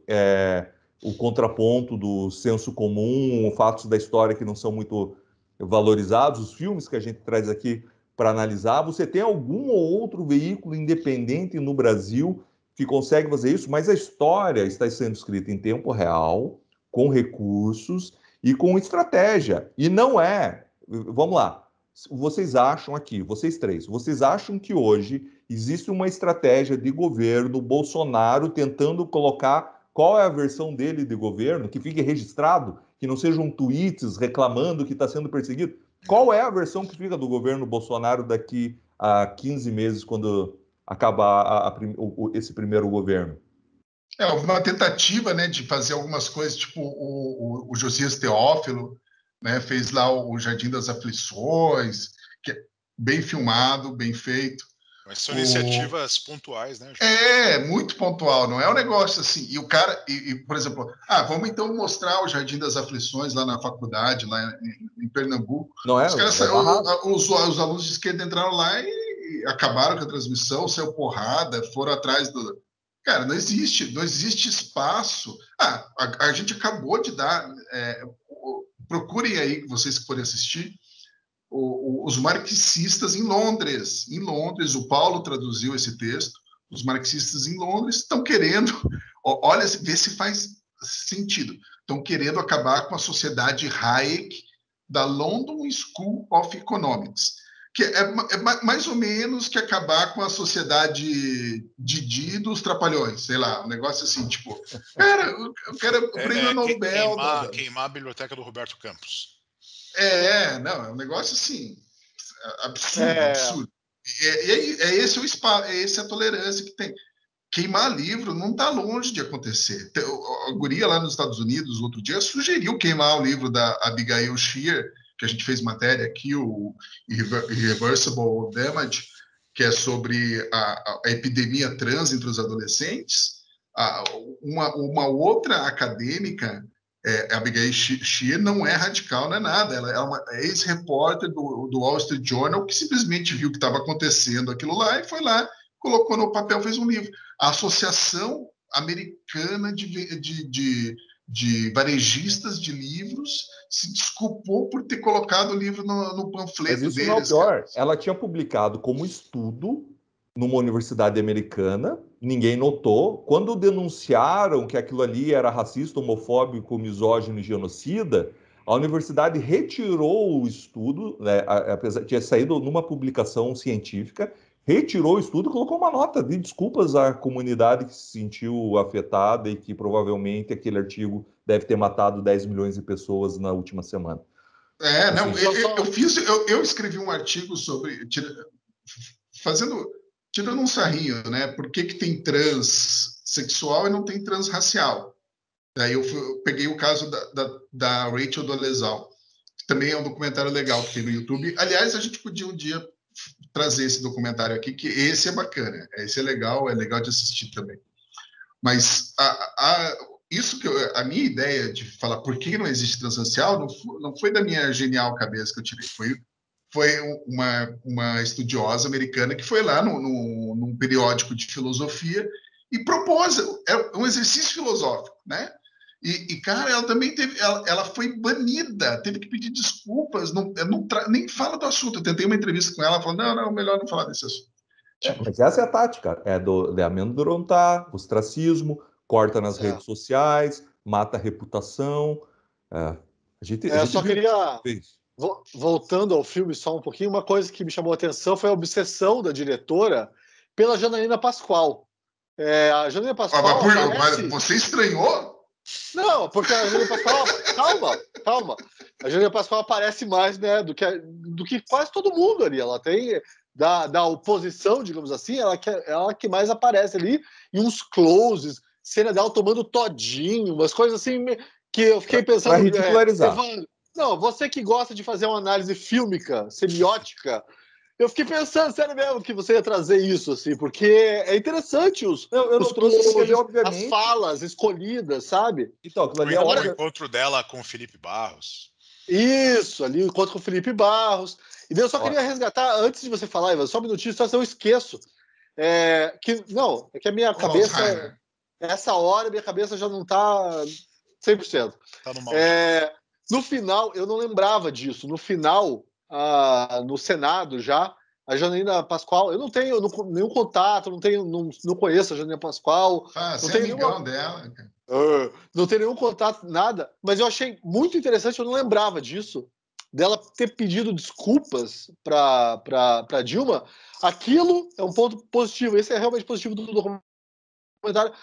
o contraponto do senso comum, fatos da história que não são muito valorizados, os filmes que a gente traz aqui para analisar. Você tem algum ou outro veículo independente no Brasil que consegue fazer isso, mas a história está sendo escrita em tempo real, com recursos e com estratégia. E não é... Vamos lá. Vocês acham aqui, vocês três, vocês acham que hoje existe uma estratégia de governo Bolsonaro tentando colocar qual é a versão dele de governo, que fique registrado, que não sejam tweets reclamando que está sendo perseguido? Qual é a versão que fica do governo Bolsonaro daqui a 15 meses, quando acabar esse primeiro governo? Uma tentativa, né, de fazer algumas coisas, tipo o Josias Teófilo, né, fez lá o Jardim das Aflições, que é bem filmado, bem feito. Mas são iniciativas pontuais, né, João? Muito pontual, não é um negócio assim. E o cara, por exemplo, vamos então mostrar o Jardim das Aflições lá na faculdade, lá em Pernambuco. Não é? Os alunos de esquerda entraram lá e acabaram com a transmissão, saiu porrada, foram atrás Cara, não existe espaço. A gente acabou de dar. Procurem aí, vocês que forem assistir, os marxistas em Londres. Em Londres, o Paulo traduziu esse texto. Os marxistas em Londres estão querendo. Olha, vê se faz sentido. Estão querendo acabar com a sociedade Hayek da London School of Economics, que é mais ou menos que acabar com a sociedade Didi dos Trapalhões, sei lá, um negócio assim, tipo, cara, o cara, o prêmio Nobel... Queimar a biblioteca do Roberto Campos. Não, é um negócio assim, absurdo. Esse o espaço, essa a tolerância que tem. Queimar livro não está longe de acontecer. A guria lá nos Estados Unidos, outro dia, sugeriu queimar o livro da Abigail Shrier, que a gente fez matéria aqui, o Irreversible Damage, que é sobre a epidemia trans entre os adolescentes. Uma outra acadêmica, a Abigail Shrier, não é radical, não é nada. Ela é uma ex-repórter do Wall Street Journal que simplesmente viu que estava acontecendo aquilo lá e foi lá, colocou no papel, fez um livro. A Associação Americana de Varejistas de Livros se desculpou por ter colocado o livro no panfleto deles. Mas isso deles, não é o pior. Cara. Ela tinha publicado como estudo numa universidade americana, ninguém notou. Quando denunciaram que aquilo ali era racista, homofóbico, misógino e genocida, a universidade retirou o estudo, né, tinha saído numa publicação científica, retirou o estudo e colocou uma nota de desculpas à comunidade que se sentiu afetada e que provavelmente aquele artigo deve ter matado 10 milhões de pessoas na última semana. Eu escrevi um artigo sobre tirando um sarrinho, né? Por que tem transexual e não tem transracial? Daí eu peguei o caso da Rachel Dolezal, que também é um documentário legal que tem no YouTube. Aliás, a gente podia um dia trazer esse documentário aqui, que esse é bacana, esse é legal de assistir também. Mas a minha ideia de falar por que não existe transracial não foi da minha genial cabeça que eu tirei, foi uma estudiosa americana que foi lá num periódico de filosofia e propôs um exercício filosófico, né? Cara, ela também ela foi banida, teve que pedir desculpas, nem fala do assunto. Eu tentei uma entrevista com ela, ela falou, não, melhor não falar desse assunto. Mas essa é a tática, de amedrontar, ostracismo, corta nas redes sociais, mata a reputação. Eu só queria, voltando ao filme só um pouquinho, uma coisa que me chamou a atenção foi a obsessão da diretora pela Janaína Pascoal. A Janaína Pascoal... Mas você estranhou? Não, porque a Janaína Pascoal... Calma. A Janaína Pascoal aparece mais, né, do que quase todo mundo ali. Ela tem... Da oposição, digamos assim, ela que mais aparece ali, e uns closes, cena dela tomando todinho, umas coisas assim que eu fiquei pensando... Pra ridicularizar. Não, você que gosta de fazer uma análise fílmica, semiótica, eu fiquei pensando, sério mesmo, que você ia trazer isso, assim, porque é interessante os as falas escolhidas, sabe? Então, o encontro dela com o Felipe Barros. Isso, ali o encontro com o Felipe Barros. E daí eu só queria resgatar, antes de você falar, Ivan, só um minutinho, só se eu esqueço. É que a minha cabeça, essa hora, minha cabeça já não está 100%. Tá no mal. No final, eu não lembrava disso. No final, no Senado já, a Janaína Pascoal, eu não tenho nenhum contato, não conheço a Janaína Pascoal. Você é amigão dela. Não tem nenhum contato, nada. Mas eu achei muito interessante, eu não lembrava disso, dela ter pedido desculpas para Dilma. Aquilo é um ponto positivo. Esse é realmente positivo do documentário.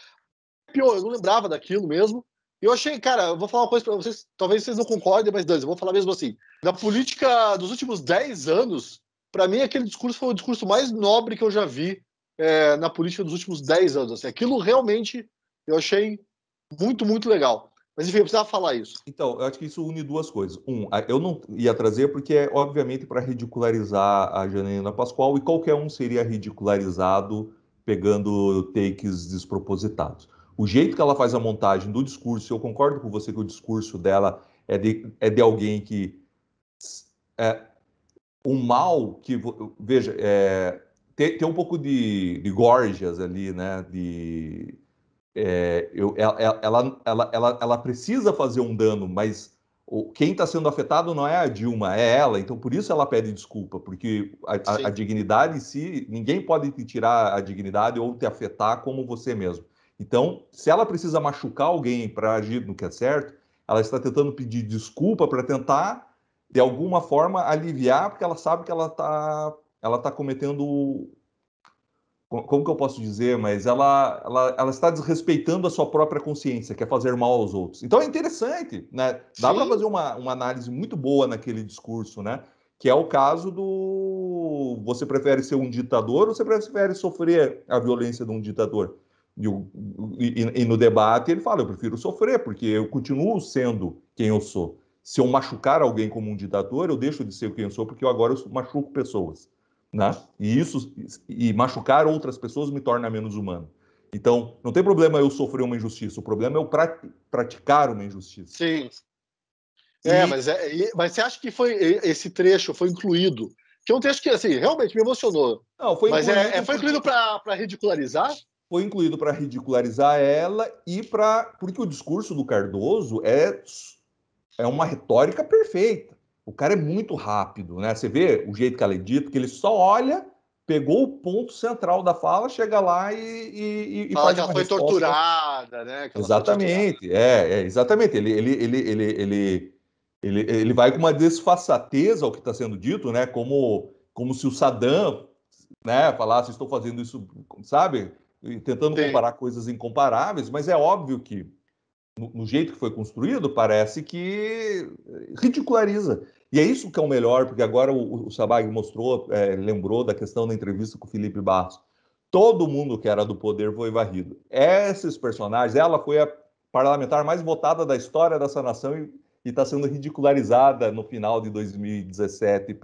Pior, eu não lembrava daquilo mesmo. Eu achei, cara, eu vou falar uma coisa para vocês, talvez vocês não concordem, mas eu vou falar mesmo assim. Na política dos últimos 10 anos, para mim, aquele discurso foi o discurso mais nobre que eu já vi na política dos últimos 10 anos. Assim, aquilo realmente eu achei muito, muito legal. Mas, enfim, eu precisava falar isso. Então, eu acho que isso une duas coisas. Eu não ia trazer porque é, obviamente, para ridicularizar a Janaína Pascoal, e qualquer um seria ridicularizado pegando takes despropositados. O jeito que ela faz a montagem do discurso, eu concordo com você que o discurso dela é de alguém que... o mal que... Veja, tem um pouco de Gorgias ali, né? Ela precisa fazer um dano, mas quem está sendo afetado não é a Dilma, é ela. Então, por isso ela pede desculpa, porque a dignidade em si, ninguém pode te tirar a dignidade ou te afetar como você mesmo. Então, se ela precisa machucar alguém para agir no que é certo, ela está tentando pedir desculpa para tentar, de alguma forma, aliviar, porque ela sabe que ela tá cometendo, como que eu posso dizer, mas ela está desrespeitando a sua própria consciência, quer fazer mal aos outros. Então é interessante, né? Dá para fazer uma análise muito boa naquele discurso, né? Que é o caso do você prefere ser um ditador ou você prefere sofrer a violência de um ditador? E no debate ele fala, eu prefiro sofrer, porque eu continuo sendo quem eu sou. Se eu machucar alguém como um ditador, eu deixo de ser quem eu sou, porque agora eu machuco pessoas. Né? E machucar outras pessoas me torna menos humano. Então, não tem problema eu sofrer uma injustiça, o problema é eu praticar uma injustiça. Sim. Mas você acha que esse trecho foi incluído? Que é um trecho que, assim, realmente me emocionou. Não, foi incluído. Foi incluído para ridicularizar? Foi incluído para ridicularizar ela e porque o discurso do Cardoso é uma retórica perfeita. O cara é muito rápido, né? Você vê o jeito que ela é dita, que ele só olha, pegou o ponto central da fala, chega lá e fala faz que ela uma foi resposta. Torturada, né? Exatamente, exatamente. Ele vai com uma desfaçatez ao que está sendo dito, né? Como se o Saddam, né, falasse, estou fazendo isso, sabe? E tentando comparar coisas incomparáveis, mas é óbvio que no jeito que foi construído, parece que ridiculariza. E é isso que é o melhor, porque agora o Sabag mostrou, lembrou da questão da entrevista com o Felipe Barros. Todo mundo que era do poder foi varrido. Esses personagens, ela foi a parlamentar mais votada da história dessa nação e está sendo ridicularizada no final de 2017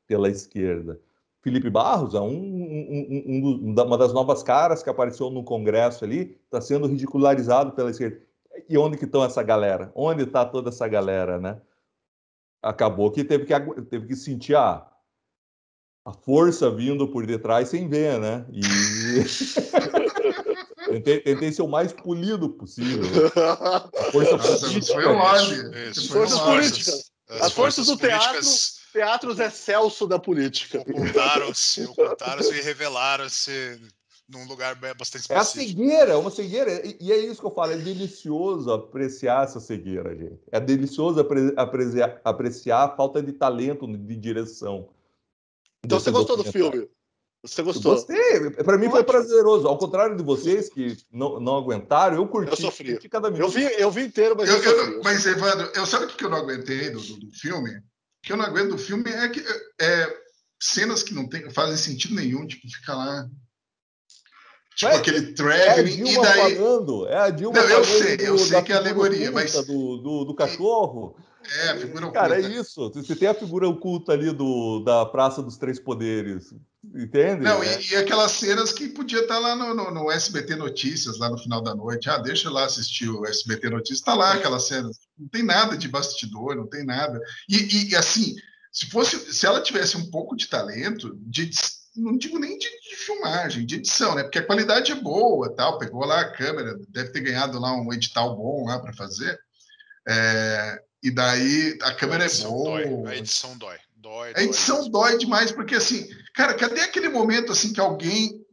pela esquerda. Felipe Barros é uma das novas caras que apareceu no Congresso ali, está sendo ridicularizado pela esquerda. E onde que estão essa galera? Onde está toda essa galera, né? Acabou que teve que sentir a força vindo por detrás sem ver, né? E tentei ser o mais polido possível. A força política. Foi um lobby. Forças políticas. As forças do teatros excelso da política. Ocultaram-se e revelaram-se num lugar bastante específico. É a cegueira, uma cegueira. E é isso que eu falo, é delicioso apreciar essa cegueira, gente. É delicioso apreciar a falta de talento, de direção. Então você gostou do filme? Você gostou? Eu gostei. Para mim foi prazeroso. Ao contrário de vocês que não aguentaram, eu curti. Eu sofri. Curti cada minuto. Eu vi inteiro, mas eu sofri. Mas, Evandro, sabe o que eu não aguentei do filme? O que eu não aguento do filme é que cenas que não fazem sentido nenhum, tipo, fica lá. Tipo aquele traveling, e daí. É a Dilma não, eu sei que é alegoria, mas. Do cachorro. A figura oculta. Cara, é isso. isso. Você tem a figura oculta ali da Praça dos Três Poderes. Entende? Não, e aquelas cenas que podia estar lá no SBT Notícias, lá no final da noite. Deixa lá assistir o SBT Notícias. Está lá aquelas cenas. Não tem nada de bastidor, não tem nada. E assim, se ela tivesse um pouco de talento, não digo nem de filmagem, de edição, né? Porque a qualidade é boa, tal. Pegou lá a câmera, deve ter ganhado lá um edital bom lá para fazer. E daí a câmera é boa. A edição dói. A edição dói demais, porque assim, cara, cadê aquele momento assim que alguém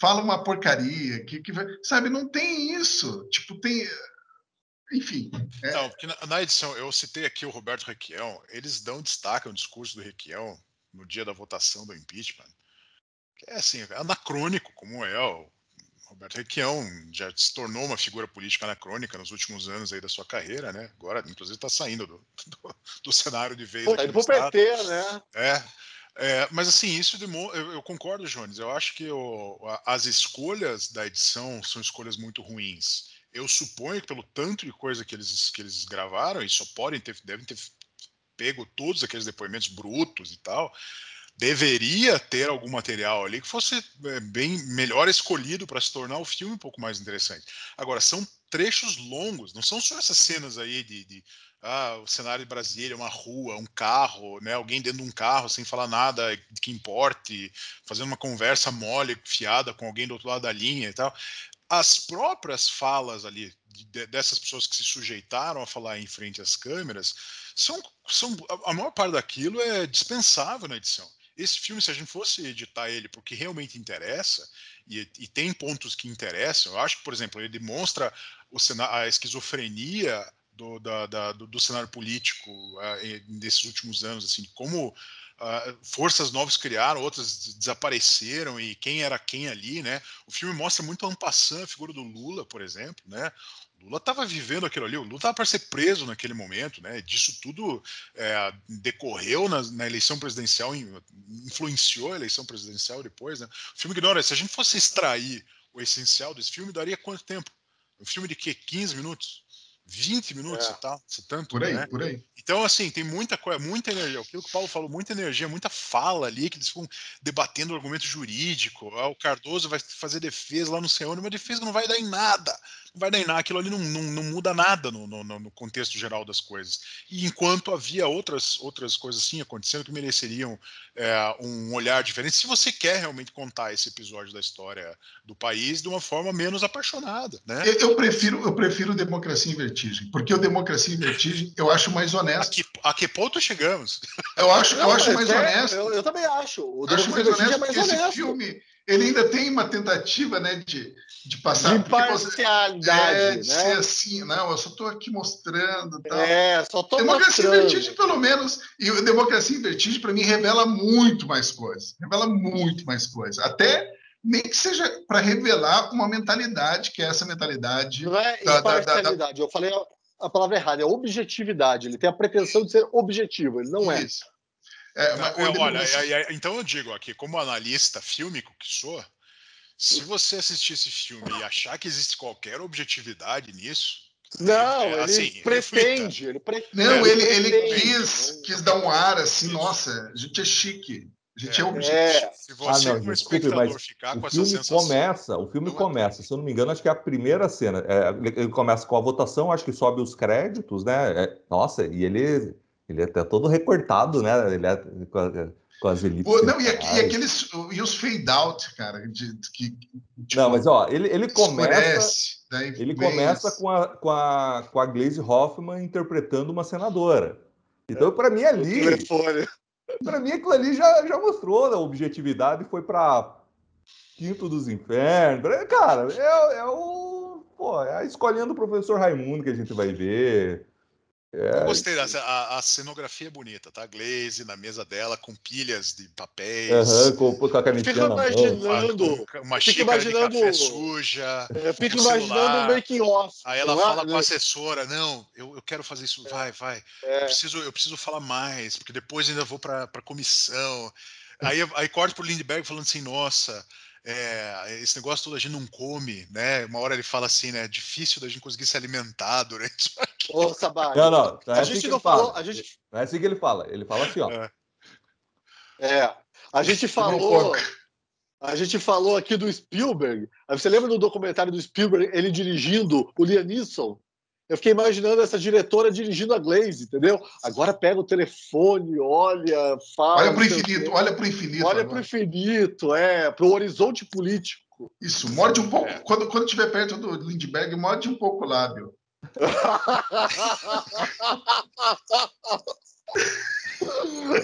fala uma porcaria, sabe, não tem isso. Tipo, tem. Enfim. Não, porque na edição, eu citei aqui o Roberto Requião, eles dão destaque ao discurso do Requião no dia da votação do impeachment, que é assim, anacrônico, como é o Roberto Requião, já se tornou uma figura política anacrônica nos últimos anos aí da sua carreira, né? Agora, inclusive, está saindo do cenário de vez aqui no estado. PT, né? Mas assim, isso eu concordo, Jones. Eu acho que as escolhas da edição são escolhas muito ruins. Eu suponho que pelo tanto de coisa que eles gravaram, e só devem ter pego todos aqueles depoimentos brutos e tal, deveria ter algum material ali que fosse bem melhor escolhido para se tornar o filme um pouco mais interessante. Agora, são trechos longos, não são só essas cenas aí o cenário de Brasília, uma rua, um carro, né? Alguém dentro de um carro sem falar nada que importe, fazendo uma conversa mole, fiada com alguém do outro lado da linha e tal. As próprias falas ali dessas pessoas que se sujeitaram a falar em frente às câmeras são a maior parte daquilo é dispensável na edição. Esse filme, se a gente fosse editar ele porque realmente interessa, e tem pontos que interessam, eu acho que, por exemplo, ele demonstra a esquizofrenia do cenário político desses últimos anos, assim, como forças novas criaram, outras desapareceram, e quem era quem ali, né? O filme mostra muito en passant a figura do Lula, por exemplo, né? O Lula estava vivendo aquilo ali, o Lula estava para ser preso naquele momento, né? Disso tudo decorreu na eleição presidencial, influenciou a eleição presidencial depois, né? O filme ignora, se a gente fosse extrair o essencial desse filme, daria quanto tempo? Um filme de quê? 15 minutos? 20 minutos, se tanto, por aí, né? por aí. Então, assim, tem muita coisa, muita energia. Aquilo que o Paulo falou, muita energia, muita fala ali, que eles ficam debatendo o argumento jurídico. O Cardoso vai fazer defesa lá no Senhor, uma defesa que não vai dar em nada. Não vai dar em nada. Aquilo ali não muda nada no contexto geral das coisas. E enquanto havia outras coisas assim acontecendo que mereceriam um olhar diferente, se você quer realmente contar esse episódio da história do país de uma forma menos apaixonada, né? Eu prefiro Democracia em Vertigem, porque o Democracia em Vertigem eu acho mais honesto. A que ponto chegamos? Eu acho mais honesto. Eu também acho. O Acho mais honesto porque esse filme ele ainda tem uma tentativa, né, de passar... De imparcialidade, de ser assim, não, eu só estou aqui mostrando. Tal. Só estou Democracia mostrando. em Vertigem, pelo menos, e o Democracia em Vertigem, para mim, revela muito mais coisas. Até nem que seja para revelar uma mentalidade, que é essa mentalidade... Não é imparcialidade, eu falei a palavra errada, é objetividade. Ele tem a pretensão de ser objetivo, ele não é. Isso. Olha, então eu digo aqui, como analista fílmico que sou, se você assistir esse filme e achar que existe qualquer objetividade nisso... Não, ele pretende. Ele quis dar um ar assim, nossa, a gente é chique. A gente é objetivo. Se você, como espectador, ficar com essa sensação... O filme começa, se eu não me engano, acho que é a primeira cena. Ele começa com a votação, acho que sobe os créditos, né? Nossa, e ele é até todo recortado, né? Ele é com as elites. E os fade out, cara. Não, mas ó, ele começa. Ele começa com a Glaze Hoffman interpretando uma senadora. Então, para mim, ali. Para mim, aquilo ali já mostrou, né? A objetividade foi para Quinto dos Infernos. Cara, é a escolinha do professor Raimundo que a gente vai ver. Eu gostei a cenografia é bonita, tá? Glaze na mesa dela com pilhas de papéis. Com a canetinha na mão. Uma xícara de café suja. Eu fico imaginando o making off. Aí ela fala com a assessora, não, eu quero fazer isso, vai. Eu preciso falar mais, porque depois ainda vou para comissão. Aí corta pro Lindbergh falando assim, nossa... esse negócio todo a gente não come, né? Uma hora ele fala assim, né? É difícil da gente conseguir se alimentar durante isso aqui. Ô, Sabag, não a gente não falou. Não é assim que ele fala. Ele fala assim, ó. A gente falou aqui do Spielberg. Você lembra do documentário do Spielberg, ele dirigindo o Liam Neeson? Eu fiquei imaginando essa diretora dirigindo a Glaze, entendeu? Agora pega o telefone, olha, fala... Olha para o infinito. Olha para o infinito, para o horizonte político. Isso, morde um pouco. Quando estiver perto do Lindbergh, morde um pouco o lábio.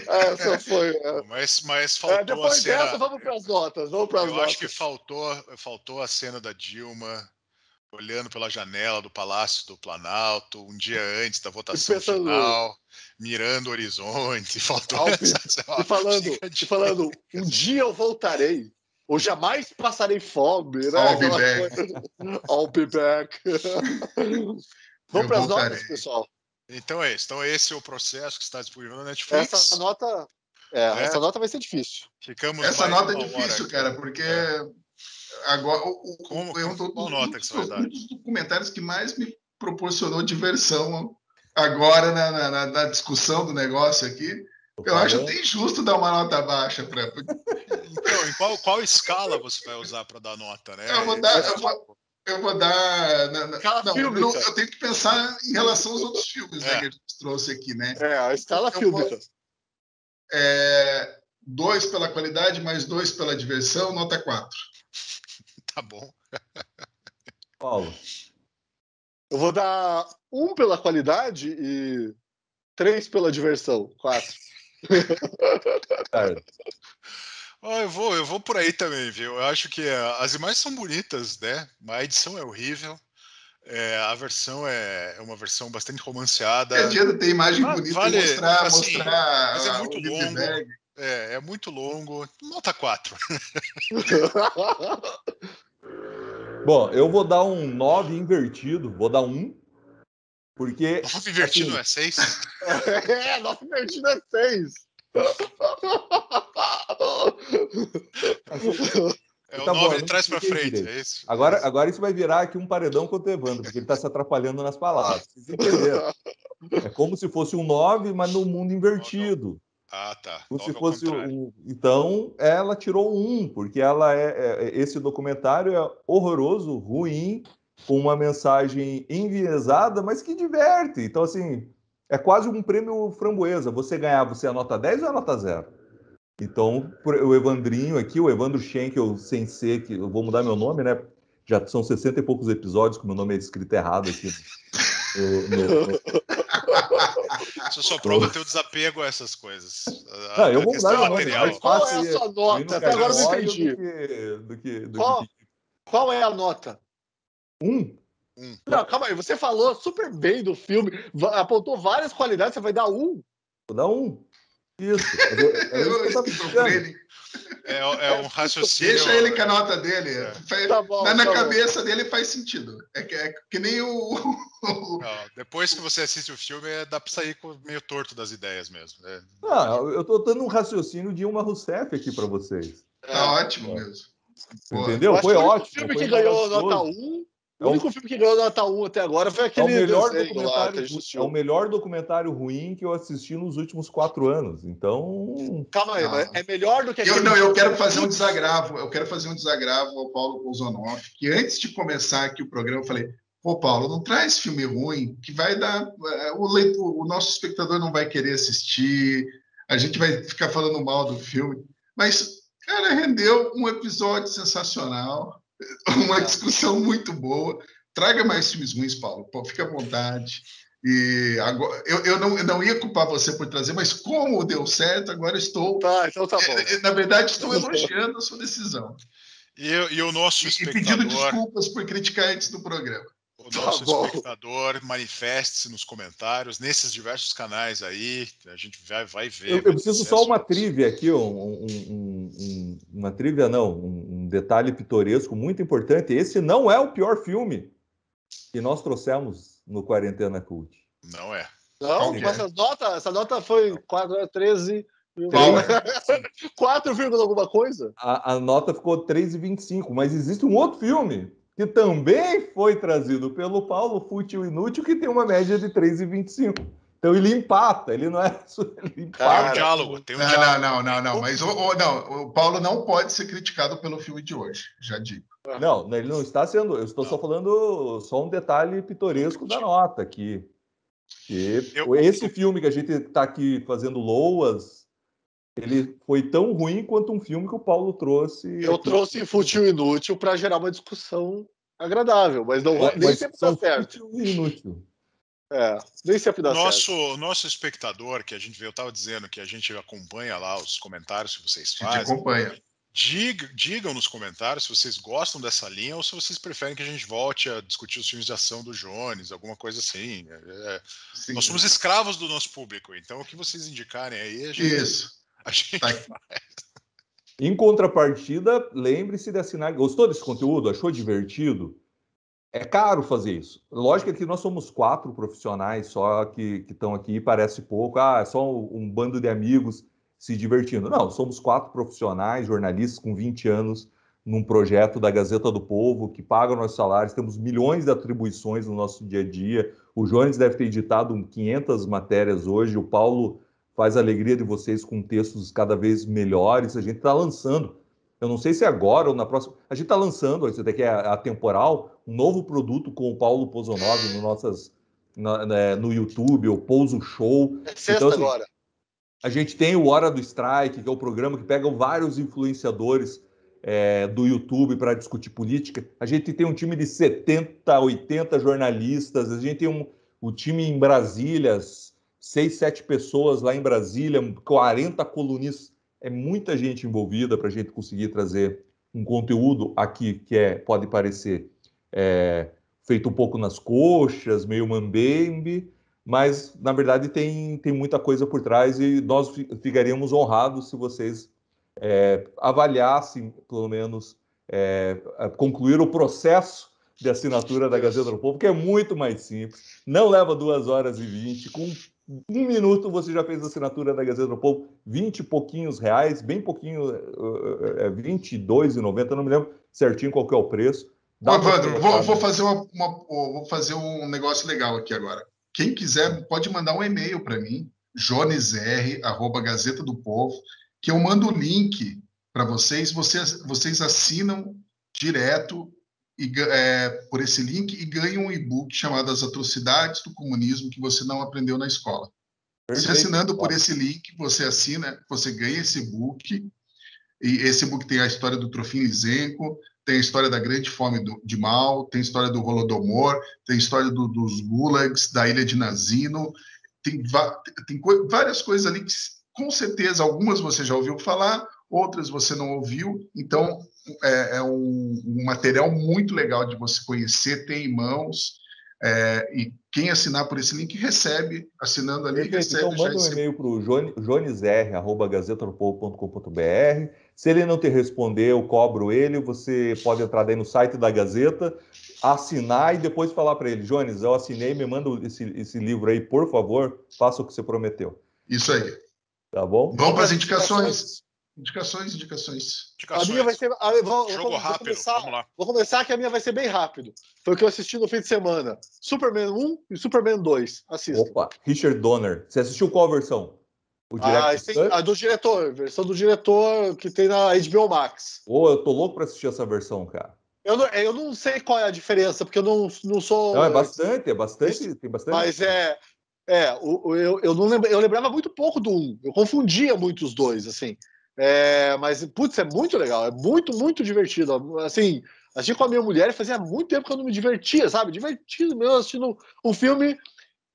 Essa foi... Mas faltou depois a cena... dessa, vamos para as notas. Eu acho que faltou a cena da Dilma... olhando pela janela do Palácio do Planalto, um dia antes da votação final, mirando o horizonte, e falando, um dia eu voltarei, ou jamais passarei fome, né? I'll be back. Vamos para as notas, pessoal. Então é isso. Então esse é o processo que está disponível na Netflix. Essa nota vai ser difícil. Essa nota é difícil, cara, porque... Agora, um dos documentários que mais me proporcionou diversão agora na discussão do negócio aqui. Eu acho até injusto dar uma nota baixa Então, em qual escala você vai usar para dar nota, né? Eu vou dar... Não, fílmica. eu tenho que pensar em relação aos outros filmes, né, que a gente trouxe aqui, né? A escala fílmica. 2 pela qualidade, mais 2 pela diversão, nota 4. Tá bom. Paulo. Eu vou dar 1 pela qualidade e 3 pela diversão. 4. Eu vou por aí também, viu? Eu acho que as imagens são bonitas, né? Mas a edição é horrível. A versão é uma versão bastante romanceada. Que adianta ter imagem bonita e mostrar mas é muito o longo. Lindenberg. É muito longo. Nota 4. Bom, eu vou dar um 9 invertido. Vou dar 1. Porque... 9 invertido não é 6? 9 invertido é 6. É o 9 de trás para frente, é isso? Agora isso vai virar aqui um paredão contra o Evandro, porque ele está se atrapalhando nas palavras. Vocês entenderam? É como se fosse um 9, mas no mundo invertido. Ah, tá. Como se fosse Então, ela tirou 1, porque esse documentário é horroroso, ruim, com uma mensagem enviesada, mas que diverte. Então, assim, é quase um prêmio framboesa. Você ganhar, você é nota 10 ou é nota 0? Então, o Evandrinho aqui, o Evandro Schenkel Sensei, que eu vou mudar meu nome, né? Já são 60 e poucos episódios que meu nome é escrito errado aqui. Isso só prova teu desapego a essas coisas. Eu vou mudar meu nome. Material. Qual é a sua nota? Até agora eu não entendi. Qual é a nota? 1. Não, calma aí. Você falou super bem do filme, apontou várias qualidades, você vai dar 1? Vou dar 1. Isso. É um raciocínio. Deixa ele com a nota dele. Tá bom, na cabeça dele faz sentido. É que nem o. Depois que você assiste o filme, dá pra sair meio torto das ideias mesmo. Eu tô dando um raciocínio de Dilma Rousseff aqui para vocês. Tá ótimo mesmo. Entendeu? Foi ótimo. O filme que ganhou nota 1. O único filme que ganhou nota 1 até agora foi aquele É o melhor documentário ruim que eu assisti nos últimos 4 anos. Então... Calma aí, mas é melhor do que aquele... Eu quero fazer um desagravo. Eu quero fazer um desagravo ao Paulo Bolzonoff, que antes de começar aqui o programa, eu falei, Paulo, não traz filme ruim, que vai dar... O nosso espectador não vai querer assistir, a gente vai ficar falando mal do filme. Mas, cara, rendeu um episódio sensacional. Uma discussão muito boa. Traga mais filmes ruins, Paulo. Fica à vontade. E agora, eu não ia culpar você por trazer, mas como deu certo, agora estou... então tá bom. Na verdade, estou elogiando a sua decisão. E o nosso espectador... E pedindo desculpas por criticar antes do programa. O nosso espectador, manifeste-se nos comentários, nesses diversos canais aí, a gente vai ver. Eu preciso só uma trivia aqui, uma trivia não, um detalhe pitoresco muito importante. Esse não é o pior filme que nós trouxemos no Quarentena Cult. Não é. Não, mas essa nota foi 13... 4, alguma coisa? A nota ficou 3,25, mas existe um outro filme que também foi trazido pelo Paulo, Fútil e Inútil, que tem uma média de 3,25. Então ele empata, ele não é... Ele empata. Tem um diálogo. Não. Mas o Paulo não pode ser criticado pelo filme de hoje, já digo. Não, ele não está sendo... Eu estou só falando só um detalhe pitoresco da nota aqui. Esse filme que a gente está aqui fazendo loas, ele foi tão ruim quanto um filme que o Paulo trouxe. Eu trouxe Fútil e Inútil para gerar uma discussão agradável, mas nem sempre dá certo. Fútil e Inútil. Nem sempre dá certo. Nosso espectador, que eu estava dizendo que a gente acompanha lá os comentários que vocês fazem. A gente acompanha. Digam nos comentários se vocês gostam dessa linha ou se vocês preferem que a gente volte a discutir os filmes de ação do Jones, alguma coisa assim. Nós somos escravos do nosso público, então o que vocês indicarem aí, a gente faz. Em contrapartida, lembre-se de assinar. Gostou desse conteúdo? Achou divertido? É caro fazer isso. Lógico que nós somos 4 profissionais só que estão aqui, parece pouco. É só um bando de amigos se divertindo. Não, somos 4 profissionais, jornalistas com 20 anos, num projeto da Gazeta do Povo, que pagam nossos salários, temos milhões de atribuições no nosso dia a dia. O Jones deve ter editado 500 matérias hoje, o Paulo faz a alegria de vocês com textos cada vez melhores. A gente está lançando, eu não sei se é agora ou na próxima, a gente está lançando, isso daqui é atemporal, um novo produto com o Paulo Pozonov no YouTube, o Pouso Show. É sexta então, assim, agora. A gente tem o Hora do Strike, que é o programa que pega vários influenciadores do YouTube para discutir política. A gente tem um time de 70, 80 jornalistas. A gente tem o time em Brasília, 6, 7 pessoas lá em Brasília, 40 colunistas. É muita gente envolvida para a gente conseguir trazer um conteúdo aqui que pode parecer feito um pouco nas coxas, meio mambembe, mas na verdade tem muita coisa por trás e nós ficaríamos honrados se vocês avaliassem, pelo menos, concluir o processo de assinatura da Gazeta do Povo, que é muito mais simples, não leva 2h20, com 1 minuto você já fez a assinatura da Gazeta do Povo, 20 e pouquinhos reais, bem pouquinho, R$22,90, não me lembro certinho qual que é o preço. Evandro, vou fazer um negócio legal aqui agora. Quem quiser pode mandar um e-mail para mim, jonesr@Gazeta do Povo, que eu mando o link para vocês. Vocês assinam direto por esse link e ganham um e-book chamado As Atrocidades do Comunismo que você não aprendeu na escola. Perfeito. Se assinando por esse link, você assina, você ganha esse e-book. E esse e-book tem a história do Trofim Lysenko, tem a história da Grande Fome de Mao, tem a história do Holodomor, tem a história dos gulags, da Ilha de Nazino, tem várias coisas ali que, com certeza, algumas você já ouviu falar, outras você não ouviu. Então, é um material muito legal de você conhecer, ter em mãos. E quem assinar por esse link recebe, assinando ali, Perfeito. recebe. Então, manda um e-mail para o jonesr@gazetadopovo.com.br. Se ele não te responder, eu cobro ele. Você pode entrar daí no site da Gazeta, assinar e depois falar para ele: Jones, eu assinei, me manda esse livro aí, por favor, faça o que você prometeu. Isso aí. Tá bom? Vamos para as indicações. Indicações. A minha vai ser. Jogo rápido, vamos lá. Vou começar que a minha vai ser bem rápido. Foi o que eu assisti no fim de semana. Superman 1 e Superman 2. Assista. Opa, Richard Donner. Você assistiu qual versão? A do diretor, versão do diretor que tem na HBO Max. Eu tô louco para assistir essa versão, cara. Eu não sei qual é a diferença, porque eu não sou. Não, é bastante, tem bastante. Mas eu lembrava muito pouco do 1. Eu confundia muito os dois, assim. Mas, putz, é muito legal. É muito, muito divertido. Assim, assisti com a minha mulher e fazia muito tempo que eu não me divertia, sabe? Divertido mesmo, assistindo um filme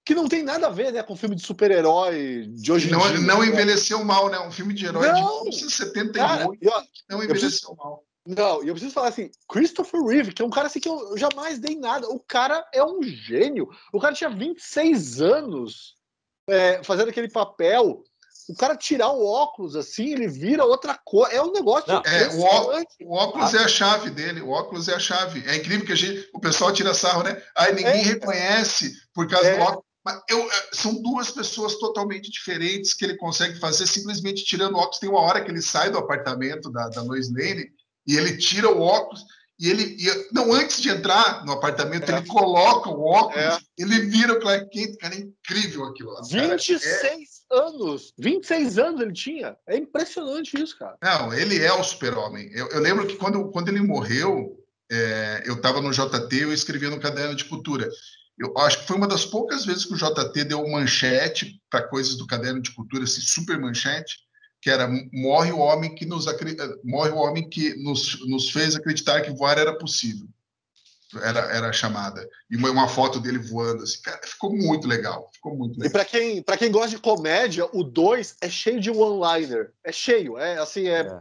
que não tem nada a ver, né, com filme de super-herói de hoje em dia. Não envelheceu mal, né? Um filme de herói de 1978 não envelheceu mal. Não, e eu preciso falar assim, Christopher Reeve, que é um cara assim que eu jamais dei nada. O cara é um gênio. O cara tinha 26 anos fazendo aquele papel. O cara tirar o óculos assim, ele vira outra coisa. É um negócio. O óculos é a chave dele. O óculos é a chave. É incrível que o pessoal tira sarro, né? Aí ninguém reconhece por causa do óculos. Mas são duas pessoas totalmente diferentes que ele consegue fazer simplesmente tirando o óculos. Tem uma hora que ele sai do apartamento da Lois Lane e ele tira o óculos não, antes de entrar no apartamento, ele coloca o óculos, ele vira o Clark Kent. Cara, é incrível aquilo lá. 26 anos! 26 anos ele tinha. É impressionante isso, cara. Não, ele é o super-homem. Eu lembro que quando ele morreu, eu estava no JT, eu escrevia no Caderno de Cultura. Eu acho que foi uma das poucas vezes que o JT deu manchete para coisas do Caderno de Cultura, assim, super manchete, que era morre o homem que nos fez acreditar que voar era possível. Era a chamada. E uma foto dele voando. Assim, cara, ficou muito legal. E para quem gosta de comédia, o 2 é cheio de one-liner. É cheio.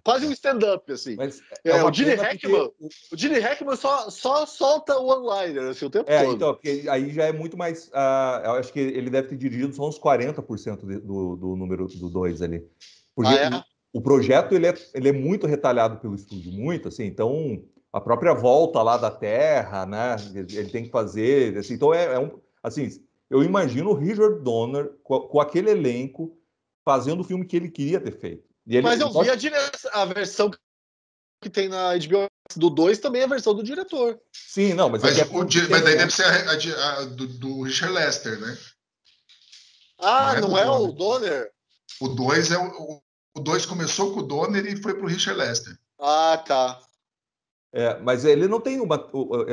Quase um stand-up. Assim. O Gene Hackman só solta one-liner assim, o tempo todo. Então, porque aí já é muito mais... eu acho que ele deve ter dirigido só uns 40% do número do 2 ali. Porque o projeto ele é muito retalhado pelo estúdio. Muito, assim. Então... A própria volta lá da Terra, né? Ele tem que fazer. Assim, então assim, eu imagino o Richard Donner com aquele elenco fazendo o filme que ele queria ter feito. Mas eu vi a versão que tem na HBO do 2 também é a versão do diretor. Sim, não, mas daí deve ser a do Richard Lester, né? Não é o Donner? O 2 o 2 começou com o Donner e foi pro Richard Lester. Tá. Mas ele não tem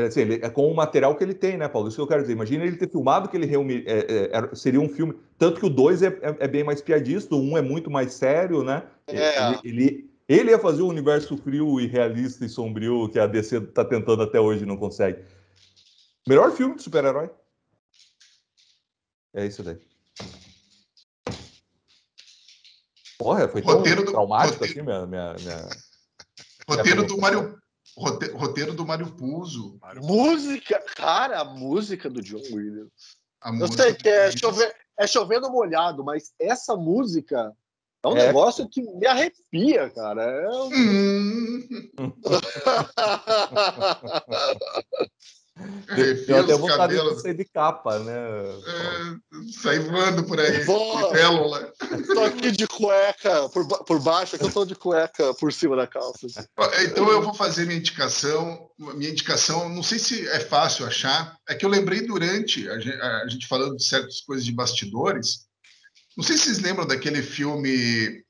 assim, é com o material que ele tem, né, Paulo? Isso que eu quero dizer. Imagina ele ter filmado que ele seria um filme. Tanto que o 2 é bem mais piadista, o 1 é muito mais sério, né? Ele ia fazer um universo frio e realista e sombrio que a DC está tentando até hoje e não consegue. Melhor filme de super-herói. É isso daí. Porra, foi tão traumático assim minha... Roteiro do Mário Puzo. Música, cara, a música do John Williams. Eu sei que é chovendo molhado, mas essa música é um negócio que me arrepia, cara. Deu até vontade de sair de capa, né? Sair voando por aí. Pérola. Tô aqui de cueca por baixo, aqui eu tô de cueca por cima da calça. Então eu vou fazer minha indicação. Minha indicação, não sei se é fácil achar, é que eu lembrei durante a gente falando de certas coisas de bastidores. Não sei se vocês lembram daquele filme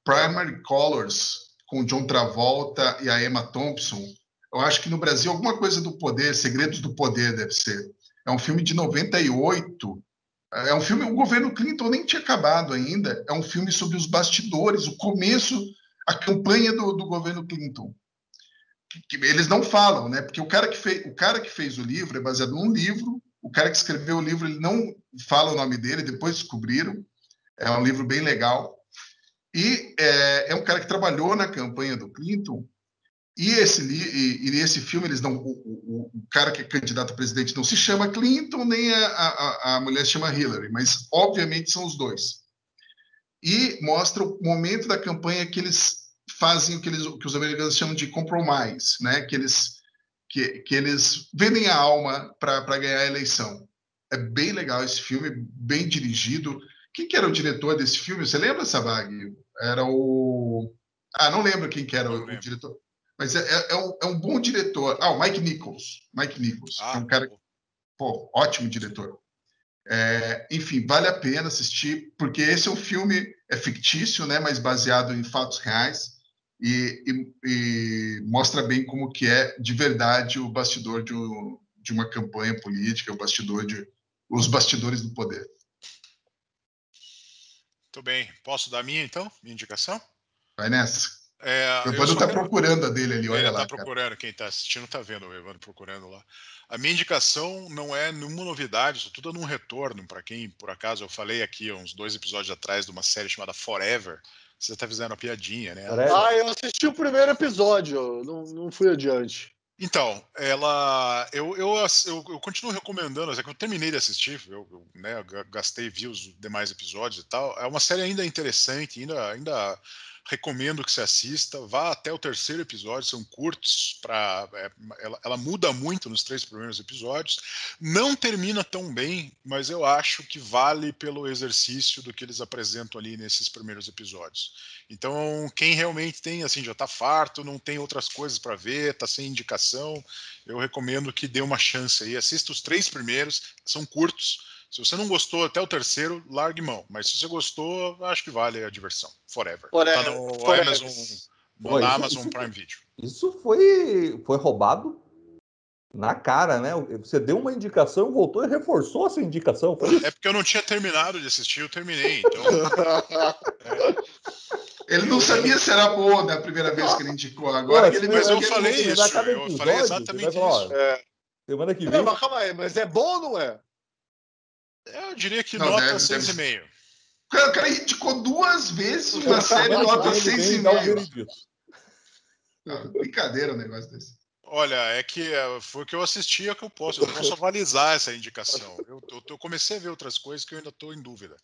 Primary Colors, com o John Travolta e a Emma Thompson. Eu acho que no Brasil alguma coisa do poder, Segredos do Poder deve ser. É um filme de 98. É um filme, o governo Clinton nem tinha acabado ainda. É um filme sobre os bastidores, o começo, a campanha do governo Clinton. Que eles não falam, né? Porque o cara que fez o livro é baseado num livro. O cara que escreveu o livro, ele não fala o nome dele, depois descobriram. É um livro bem legal. E é um cara que trabalhou na campanha do Clinton. E esse filme, eles não, o cara que é candidato a presidente não se chama Clinton, nem a mulher se chama Hillary, mas obviamente são os dois. E mostra o momento da campanha que eles fazem o que os americanos chamam de compromise, né? Que eles vendem a alma para ganhar a eleição. É bem legal esse filme, bem dirigido. Quem que era o diretor desse filme? Você lembra, Sabag? Era o... não lembro quem que era o diretor. Mas é um bom diretor. O Mike Nichols. Que é um cara... ótimo diretor. Enfim, vale a pena assistir, porque esse é um filme fictício, né, mas baseado em fatos reais e mostra bem como que é de verdade o bastidor de uma campanha política, os bastidores do poder. Muito bem. Posso dar minha, então? Minha indicação? Vai nessa. O Evandro está procurando a dele ali, olha lá. Ele está procurando, quem está assistindo está vendo o Evandro procurando lá. A minha indicação não é nenhuma novidade, isso tudo é num retorno. Para quem, por acaso, eu falei aqui uns 2 episódios atrás de uma série chamada Forever. Você está fazendo uma piadinha, né? Eu assisti o primeiro episódio, não fui adiante. Então, eu continuo recomendando, que eu terminei de assistir, eu gastei, vi os demais episódios e tal. É uma série ainda interessante, ainda recomendo que você assista. Vá até o 3º episódio, são curtos, ela muda muito nos 3 primeiros episódios. Não termina tão bem, mas eu acho que vale pelo exercício do que eles apresentam ali nesses primeiros episódios. Então, quem realmente tem, assim, já tá farto, não tem outras coisas para ver, tá sem indicação, eu recomendo que dê uma chance aí. Assista os 3 primeiros, são curtos. Se você não gostou até o 3º, largue mão. Mas se você gostou, acho que vale a diversão. Forever. Tá no Amazon, na Amazon Prime Video. Isso foi roubado na cara, né? Você deu uma indicação, voltou e reforçou essa indicação. Foi isso? É porque eu não tinha terminado de assistir, eu terminei. Então, Ele não sabia se era boa da primeira vez que ele indicou. Agora que ele mas eu falei isso. Eu falei exatamente isso. Semana que vem. Mas calma aí, mas é bom ou não é? Eu diria que nota 6,5. O cara indicou 2 vezes uma série nota 6,5. Brincadeira um negócio desse. Olha, é que foi o que eu assisti, é que eu não posso avalizar essa indicação. Eu comecei a ver outras coisas que eu ainda estou em dúvida.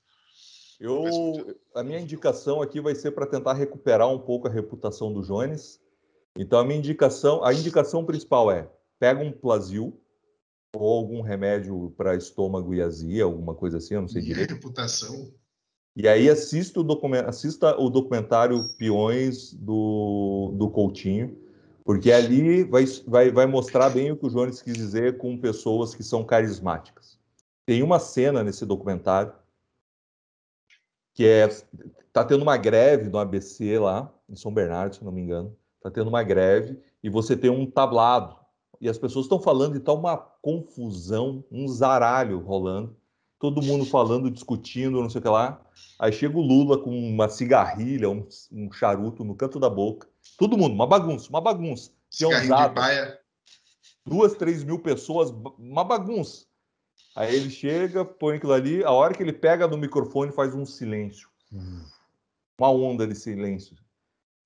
A minha indicação aqui vai ser para tentar recuperar um pouco a reputação do Jones. Então a indicação principal é: pega um Plasil ou algum remédio para estômago e azia, alguma coisa assim, eu não sei direito. Reputação. E aí assista o documentário Peões do Coutinho, porque ali vai mostrar bem o que o Jones quis dizer com pessoas que são carismáticas. Tem uma cena nesse documentário que tá tendo uma greve do ABC lá, em São Bernardo, se não me engano. está tendo uma greve, e você tem um tablado, e as pessoas estão falando, e está uma confusão, um zaralho rolando, todo mundo falando, discutindo, não sei o que lá. Aí chega o Lula com uma cigarrilha, um charuto no canto da boca. Todo mundo, uma bagunça, uma bagunça. Cigarrinho de paia. 2, 3 mil pessoas, uma bagunça. Aí ele chega, põe aquilo ali, a hora que ele pega no microfone faz um silêncio. Uma onda de silêncio.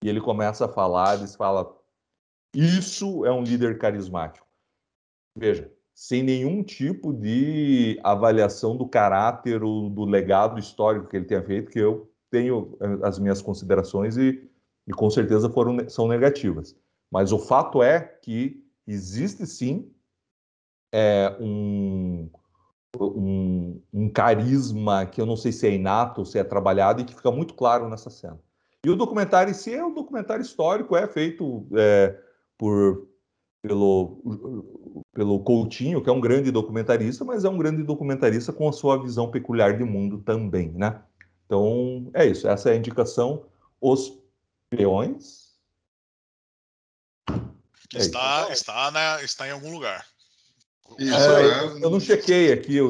E ele começa a falar, ele fala, isso é um líder carismático. Veja, sem nenhum tipo de avaliação do caráter ou do legado histórico que ele tenha feito, que eu tenho as minhas considerações e com certeza são negativas. Mas o fato é que existe sim um carisma que eu não sei se é inato ou se é trabalhado e que fica muito claro nessa cena. E o documentário em si é um documentário histórico, é feito pelo Coutinho, que é um grande documentarista, mas é um grande documentarista com a sua visão peculiar de mundo também, né? Então, é isso. Essa é a indicação. Os Peões. Está em algum lugar. Eu não chequei aqui, eu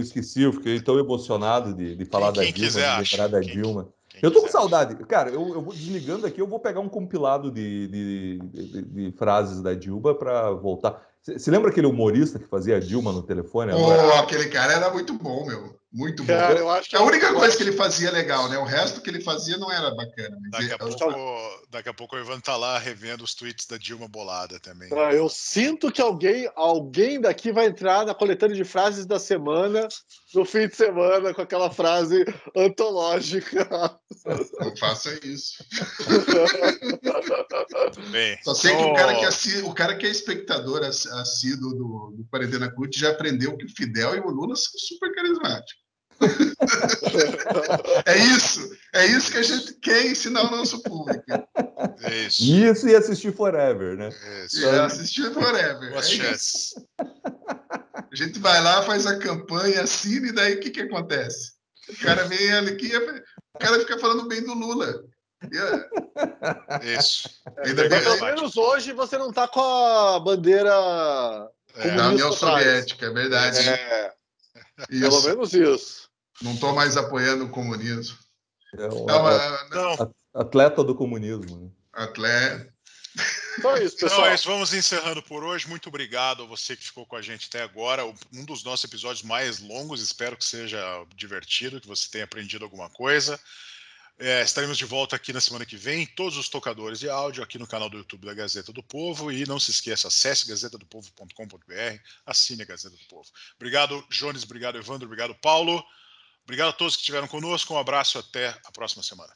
esqueci, eu fiquei tão emocionado de falar da Dilma, de lembrar da Dilma. Eu tô com saudade. Cara, eu vou desligando aqui, eu vou pegar um compilado de frases da Dilma para voltar. Você lembra aquele humorista que fazia a Dilma no telefone? Aquele cara era muito bom, meu. Muito bom. Cara, eu acho que a única coisa que ele fazia legal, né? O resto que ele fazia não era bacana. Daqui a pouco o Ivan tá lá revendo os tweets da Dilma bolada também. Eu sinto que alguém daqui vai entrar na coletânea de frases da semana, no fim de semana, com aquela frase antológica. Não faça isso. Bem, Só sei que o cara que é espectador assíduo do Quarentena Cult já aprendeu que o Fidel e o Lula são super carismáticos. É isso que a gente quer ensinar ao nosso público. Isso e assistir Forever, né? E assistir Forever. A gente vai lá, faz a campanha, assina, e daí o que acontece? O cara vem aqui, o cara fica falando bem do Lula. Isso. Pelo menos hoje você não tá com a bandeira da União Soviética, é verdade. Pelo menos isso. Não estou mais apoiando o comunismo. Atleta do comunismo. Né? Atleta. Então é isso, pessoal. Então é isso, vamos encerrando por hoje. Muito obrigado a você que ficou com a gente até agora. Um dos nossos episódios mais longos. Espero que seja divertido, que você tenha aprendido alguma coisa. Estaremos de volta aqui na semana que vem, todos os tocadores de áudio aqui no canal do YouTube da Gazeta do Povo. E não se esqueça, acesse gazetadopovo.com.br, assine a Gazeta do Povo. Obrigado, Jones, obrigado, Evandro, obrigado, Paulo. Obrigado a todos que estiveram conosco. Um abraço, até a próxima semana.